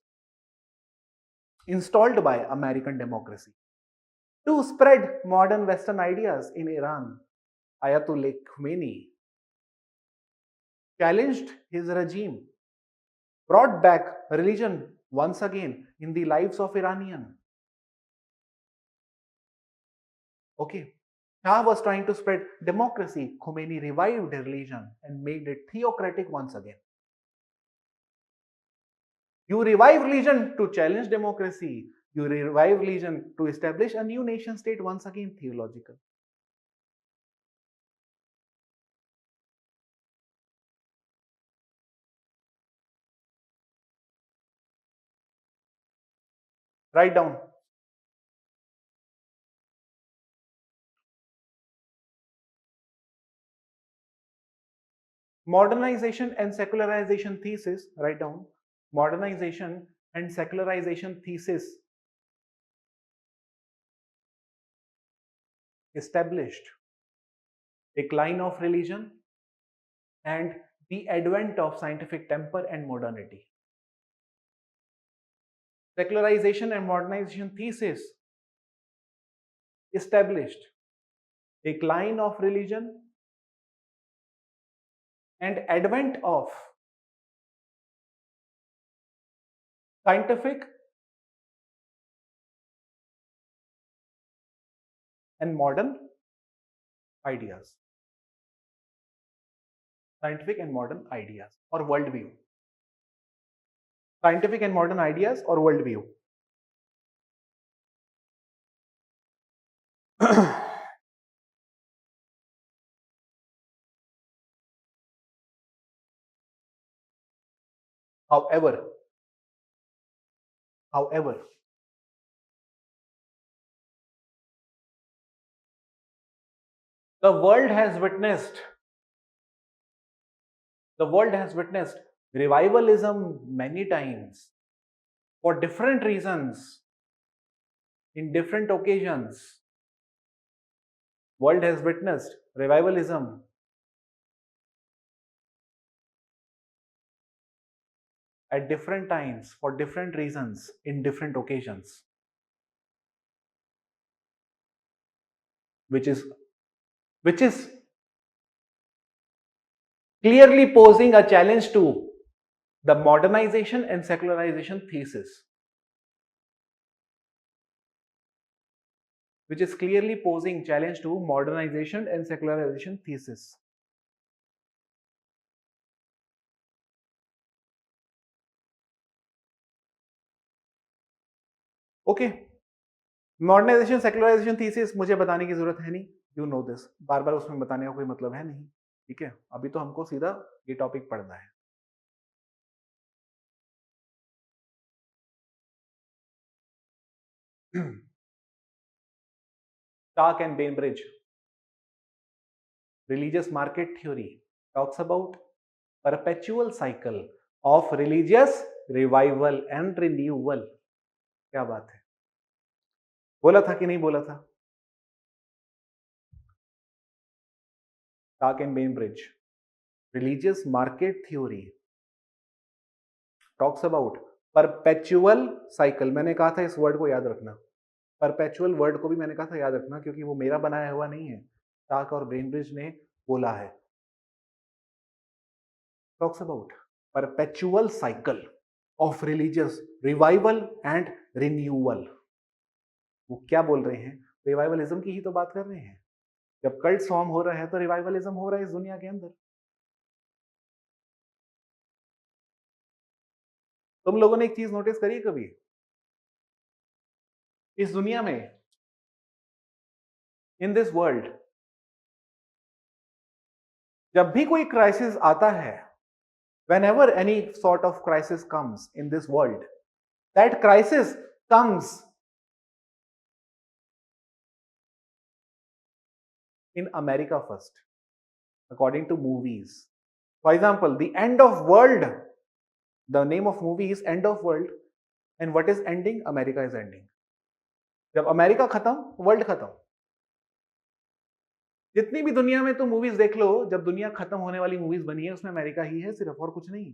installed by American democracy to spread modern Western ideas in Iran. Ayatollah Khomeini challenged his regime, brought back religion once again in the lives of Iranian. Okay, Shah was trying to spread democracy. Khomeini revived religion and made it theocratic once again. You revive religion to challenge democracy. You revive religion to establish a new nation state, once again theological. Write down. Modernization and secularization thesis, write down. Modernization and secularization thesis established decline of religion and the advent of scientific temper and modernity. Secularization and modernization thesis established decline of religion and advent of scientific and modern ideas. Scientific and modern ideas or worldview. Scientific and modern ideas or worldview. However, however, the world has witnessed revivalism many times for different reasons. in different occasions. World has witnessed revivalism at different times for different reasons in different occasions, which is which is clearly posing a challenge to the modernization and secularization thesis, which is clearly posing challenge to modernization and secularization thesis. Okay, modernization secularization thesis मुझे बताने की जरूरत है नहीं, you know this, बार बार उसमें बताने का कोई मतलब है नहीं, ठीक है। अभी तो हमको सीधा ये टॉपिक पढ़ना है। Stark and Bainbridge religious market theory talks about perpetual cycle of religious revival and renewal। क्या बात है, बोला था कि नहीं बोला था? Stark and Bainbridge religious market theory talks about perpetual cycle। मैंने कहा था इस वर्ड को याद रखना, परपेचुअल वर्ड को भी मैंने कहा था याद रखना, क्योंकि वो मेरा बनाया हुआ नहीं है, स्टार्क और बेनब्रिज ने बोला है। Talks about perpetual cycle of religious revival and renewal. वो क्या बोल रहे हैं? रिवाइवलिज्म की ही तो बात कर रहे हैं। जब कल्ट फॉर्म हो रहा है तो रिवाइवलिज्म हो रहा है इस दुनिया के अंदर। तुम लोगों ने एक चीज नोटिस करी कभी इस दुनिया में, इन दिस वर्ल्ड, जब भी कोई क्राइसिस आता है, whenever any sort of crisis comes in this world, that crisis comes in America first, according to movies. For example, the end of world, the name of movie is End of World, and what is ending? America is ending. जब America खत्म, world खत्म। जितनी भी दुनिया में तुम movies देख लो, जब दुनिया खत्म होने वाली मूवीज बनी है उसमें अमेरिका ही है सिर्फ, और कुछ नहीं।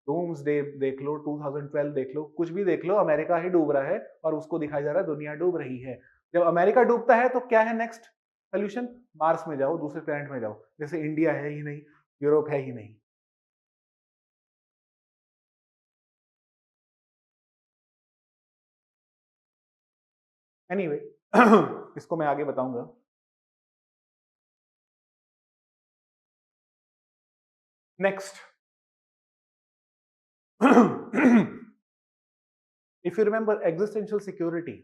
डूम्सडे देख लो, 2012 देख लो, कुछ भी देख लो, अमेरिका ही डूब रहा है और उसको दिखाया जा रहा है दुनिया डूब रही है। जब अमेरिका डूबता है तो क्या है नेक्स्ट सोल्यूशन? मार्स में जाओ, दूसरे प्लैनेट में जाओ। जैसे इंडिया है ही नहीं, यूरोप है ही नहीं। एनीवे इसको मैं आगे बताऊंगा। Next if you remember existential security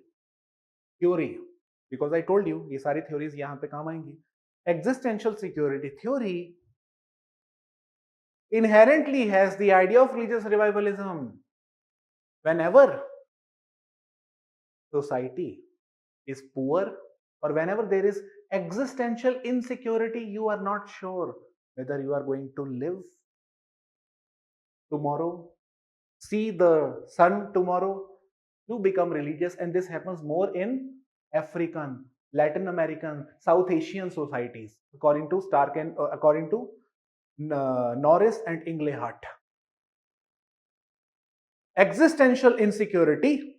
theory, because I told you ये सारी theories यहाँ पे काम आएंगी। existential security theory inherently has the idea of religious revivalism। whenever society is poor or whenever there is existential insecurity, you are not sure whether you are going to live tomorrow, see the sun tomorrow, you become religious. And this happens more in African, Latin American, South Asian societies, according to Stark and according to Norris and Inglehart. Existential insecurity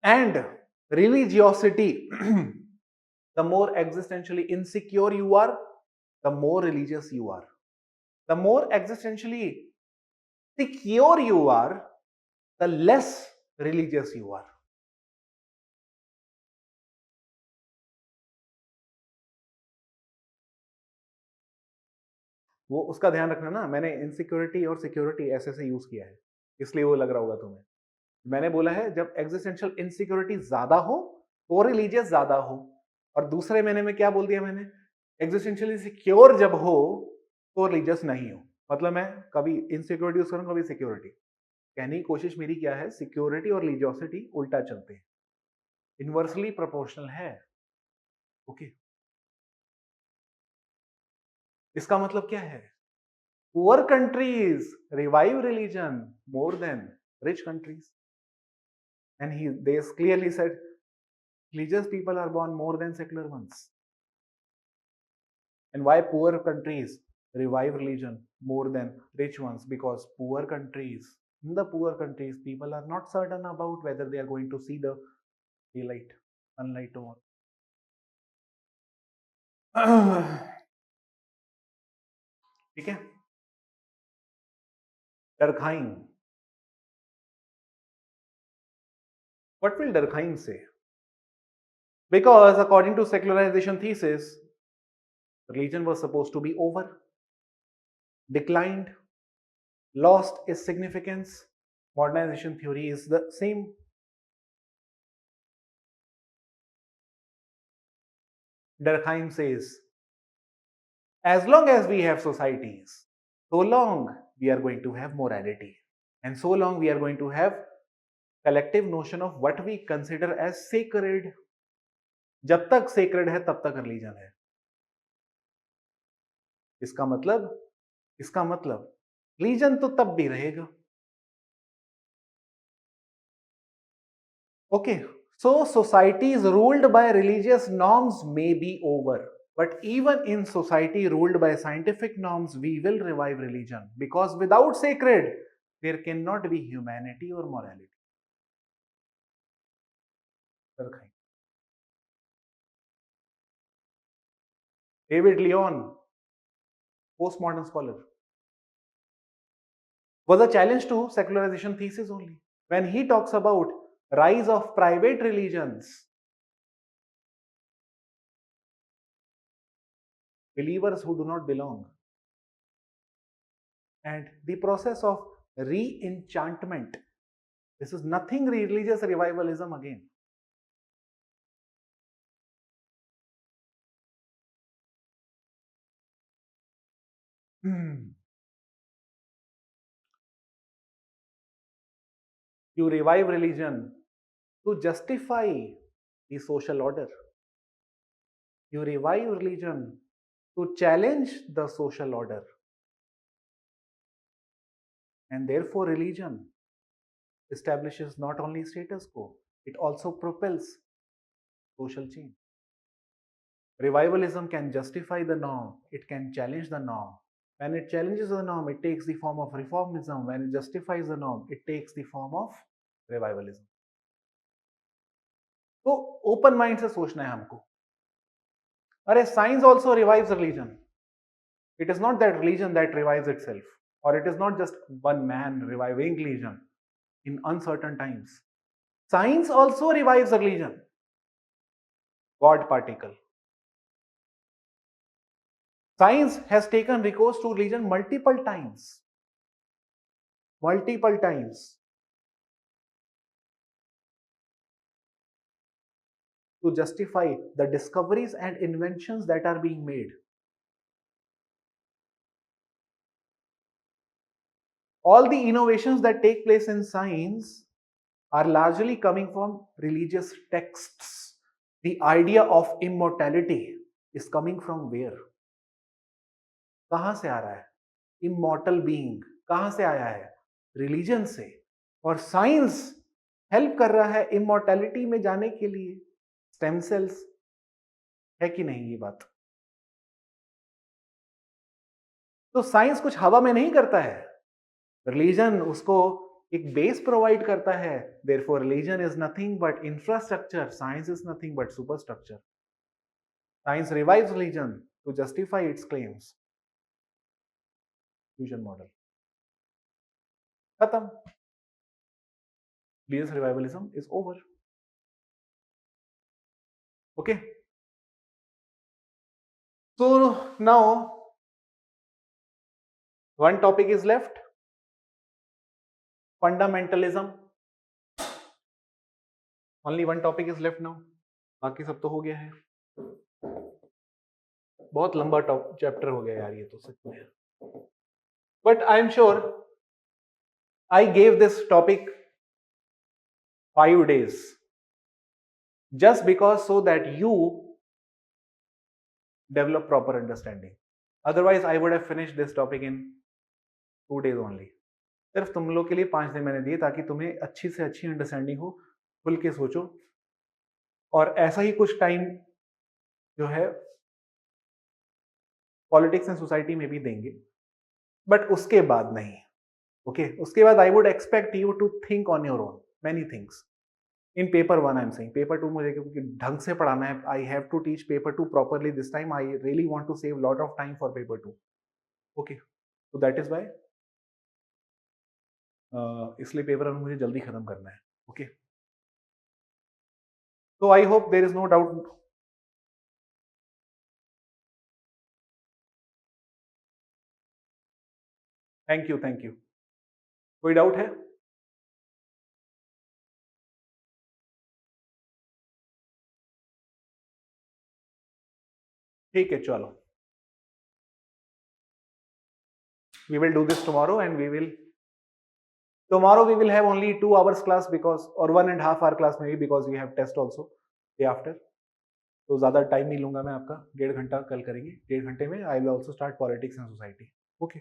and religiosity the more existentially insecure you are, the more religious you are. The more existentially secure you are, the less religious you are. वो उसका ध्यान रखना ना, मैंने insecurity और security ऐसे से use किया है, इसलिए वो लग रहा होगा तुम्हें। मैंने बोला है जब एग्जिस्टेंशियल इनसिक्योरिटी ज्यादा हो तो रिलीजियस ज्यादा हो, और दूसरे महीने में क्या बोल दिया मैंने? एग्जिस्टेंशियली सिक्योर जब हो तो रिलीजियस नहीं हो। मतलब मैं कभी इनसिक्योरिटी यूज करूँ, कभी सिक्योरिटी। कहने की कोशिश मेरी क्या है, सिक्योरिटी और रिलीजियोसिटी उल्टा चलते हैं, इनवर्सली प्रोपोर्शनल है। ओके, इसका मतलब क्या है? Poor countries revive religion more than rich countries. And they clearly said religious people are born more than secular ones. And why poor countries revive religion more than rich ones? Because in the poor countries, people are not certain about whether they are going to see the daylight, sunlight tomorrow. ठीक है. Durkheim. What will Durkheim say? Because according to secularization thesis, religion was supposed to be over, declined, lost its significance. Modernization theory is the same. Durkheim says, as long as we have societies, so long we are going to have morality. And so long we are going to have collective notion of what we consider as sacred. जब तक sacred है तब तक religion है. इसका मतलब religion तो तब भी रहेगा. Okay, so societies ruled by religious norms may be over. But even in society ruled by scientific norms, we will revive religion. Because without sacred, there cannot be humanity or morality. David Leon, postmodern scholar, was a challenge to secularization thesis only. When he talks about rise of private religions, believers who do not belong, and the process of re-enchantment. This is nothing religious revivalism again. You revive religion to justify the social order. You revive religion to challenge the social order. And therefore, religion establishes not only status quo, it also propels social change. Revivalism can justify the norm, it can challenge the norm. When it challenges the norm, it takes the form of reformism. When it justifies the norm, it takes the form of revivalism. तो open mind से सोचना है हमको. अरे science also revives religion. It is not that religion that revives itself, or it is not just one man reviving religion in uncertain times. Science also revives religion. God particle. Science has taken recourse to religion multiple times. Multiple times. To justify the discoveries and inventions that are being made. All the innovations that take place in science are largely coming from religious texts. The idea of immortality is coming from where? कहां से आ रहा है? Immortal being कहां से आया है? Religion से. और साइंस हेल्प कर रहा है इमोर्टैलिटी में जाने के लिए. स्टेम सेल्स है कि नहीं ये बात? तो साइंस कुछ हवा में नहीं करता है. रिलीजन उसको एक बेस प्रोवाइड करता है. Therefore religion is nothing but infrastructure. Science is nothing but superstructure. Science revives religion to justify its claims. Fusion model खत्म. Religious revivalism is over. Okay. So now one topic is left. Fundamentalism. Only one topic is left now. बाकी सब तो हो गया है. बहुत लंबा chapter हो गया यार ये तो सच में. But I am sure I gave this topic 5 days just because so that you develop proper understanding. Otherwise I would have finished this topic in 2 days only. सिर्फ तुम लोग के लिए 5 दिन मैंने दिए ताकि तुम्हें अच्छी से अच्छी अंडरस्टैंडिंग हो खुल के सोचो, और ऐसा ही कुछ टाइम जो है पॉलिटिक्स एंड सोसाइटी में भी देंगे, बट उसके बाद नहीं। ओके, उसके बाद I would expect you to think on your own many things in paper one. I am saying paper two मुझे क्योंकि ढंग से पढ़ाना है, I have to teach paper two properly this time. I really want to save lot of time for paper two. Okay, तो that is why इसलिए paper one मुझे जल्दी खत्म करना है। ओके, तो I hope there is no doubt. Thank you, thank you. कोई doubt है? ठीक है, चलो, we will do this tomorrow, and we will have only 2 hours class because, or 1.5 hour class maybe, because we have test also day after. तो ज्यादा time नहीं लूंगा मैं आपका, 1.5 घंटा कल करेंगे। 1.5 घंटे में I will also start politics and society. Okay.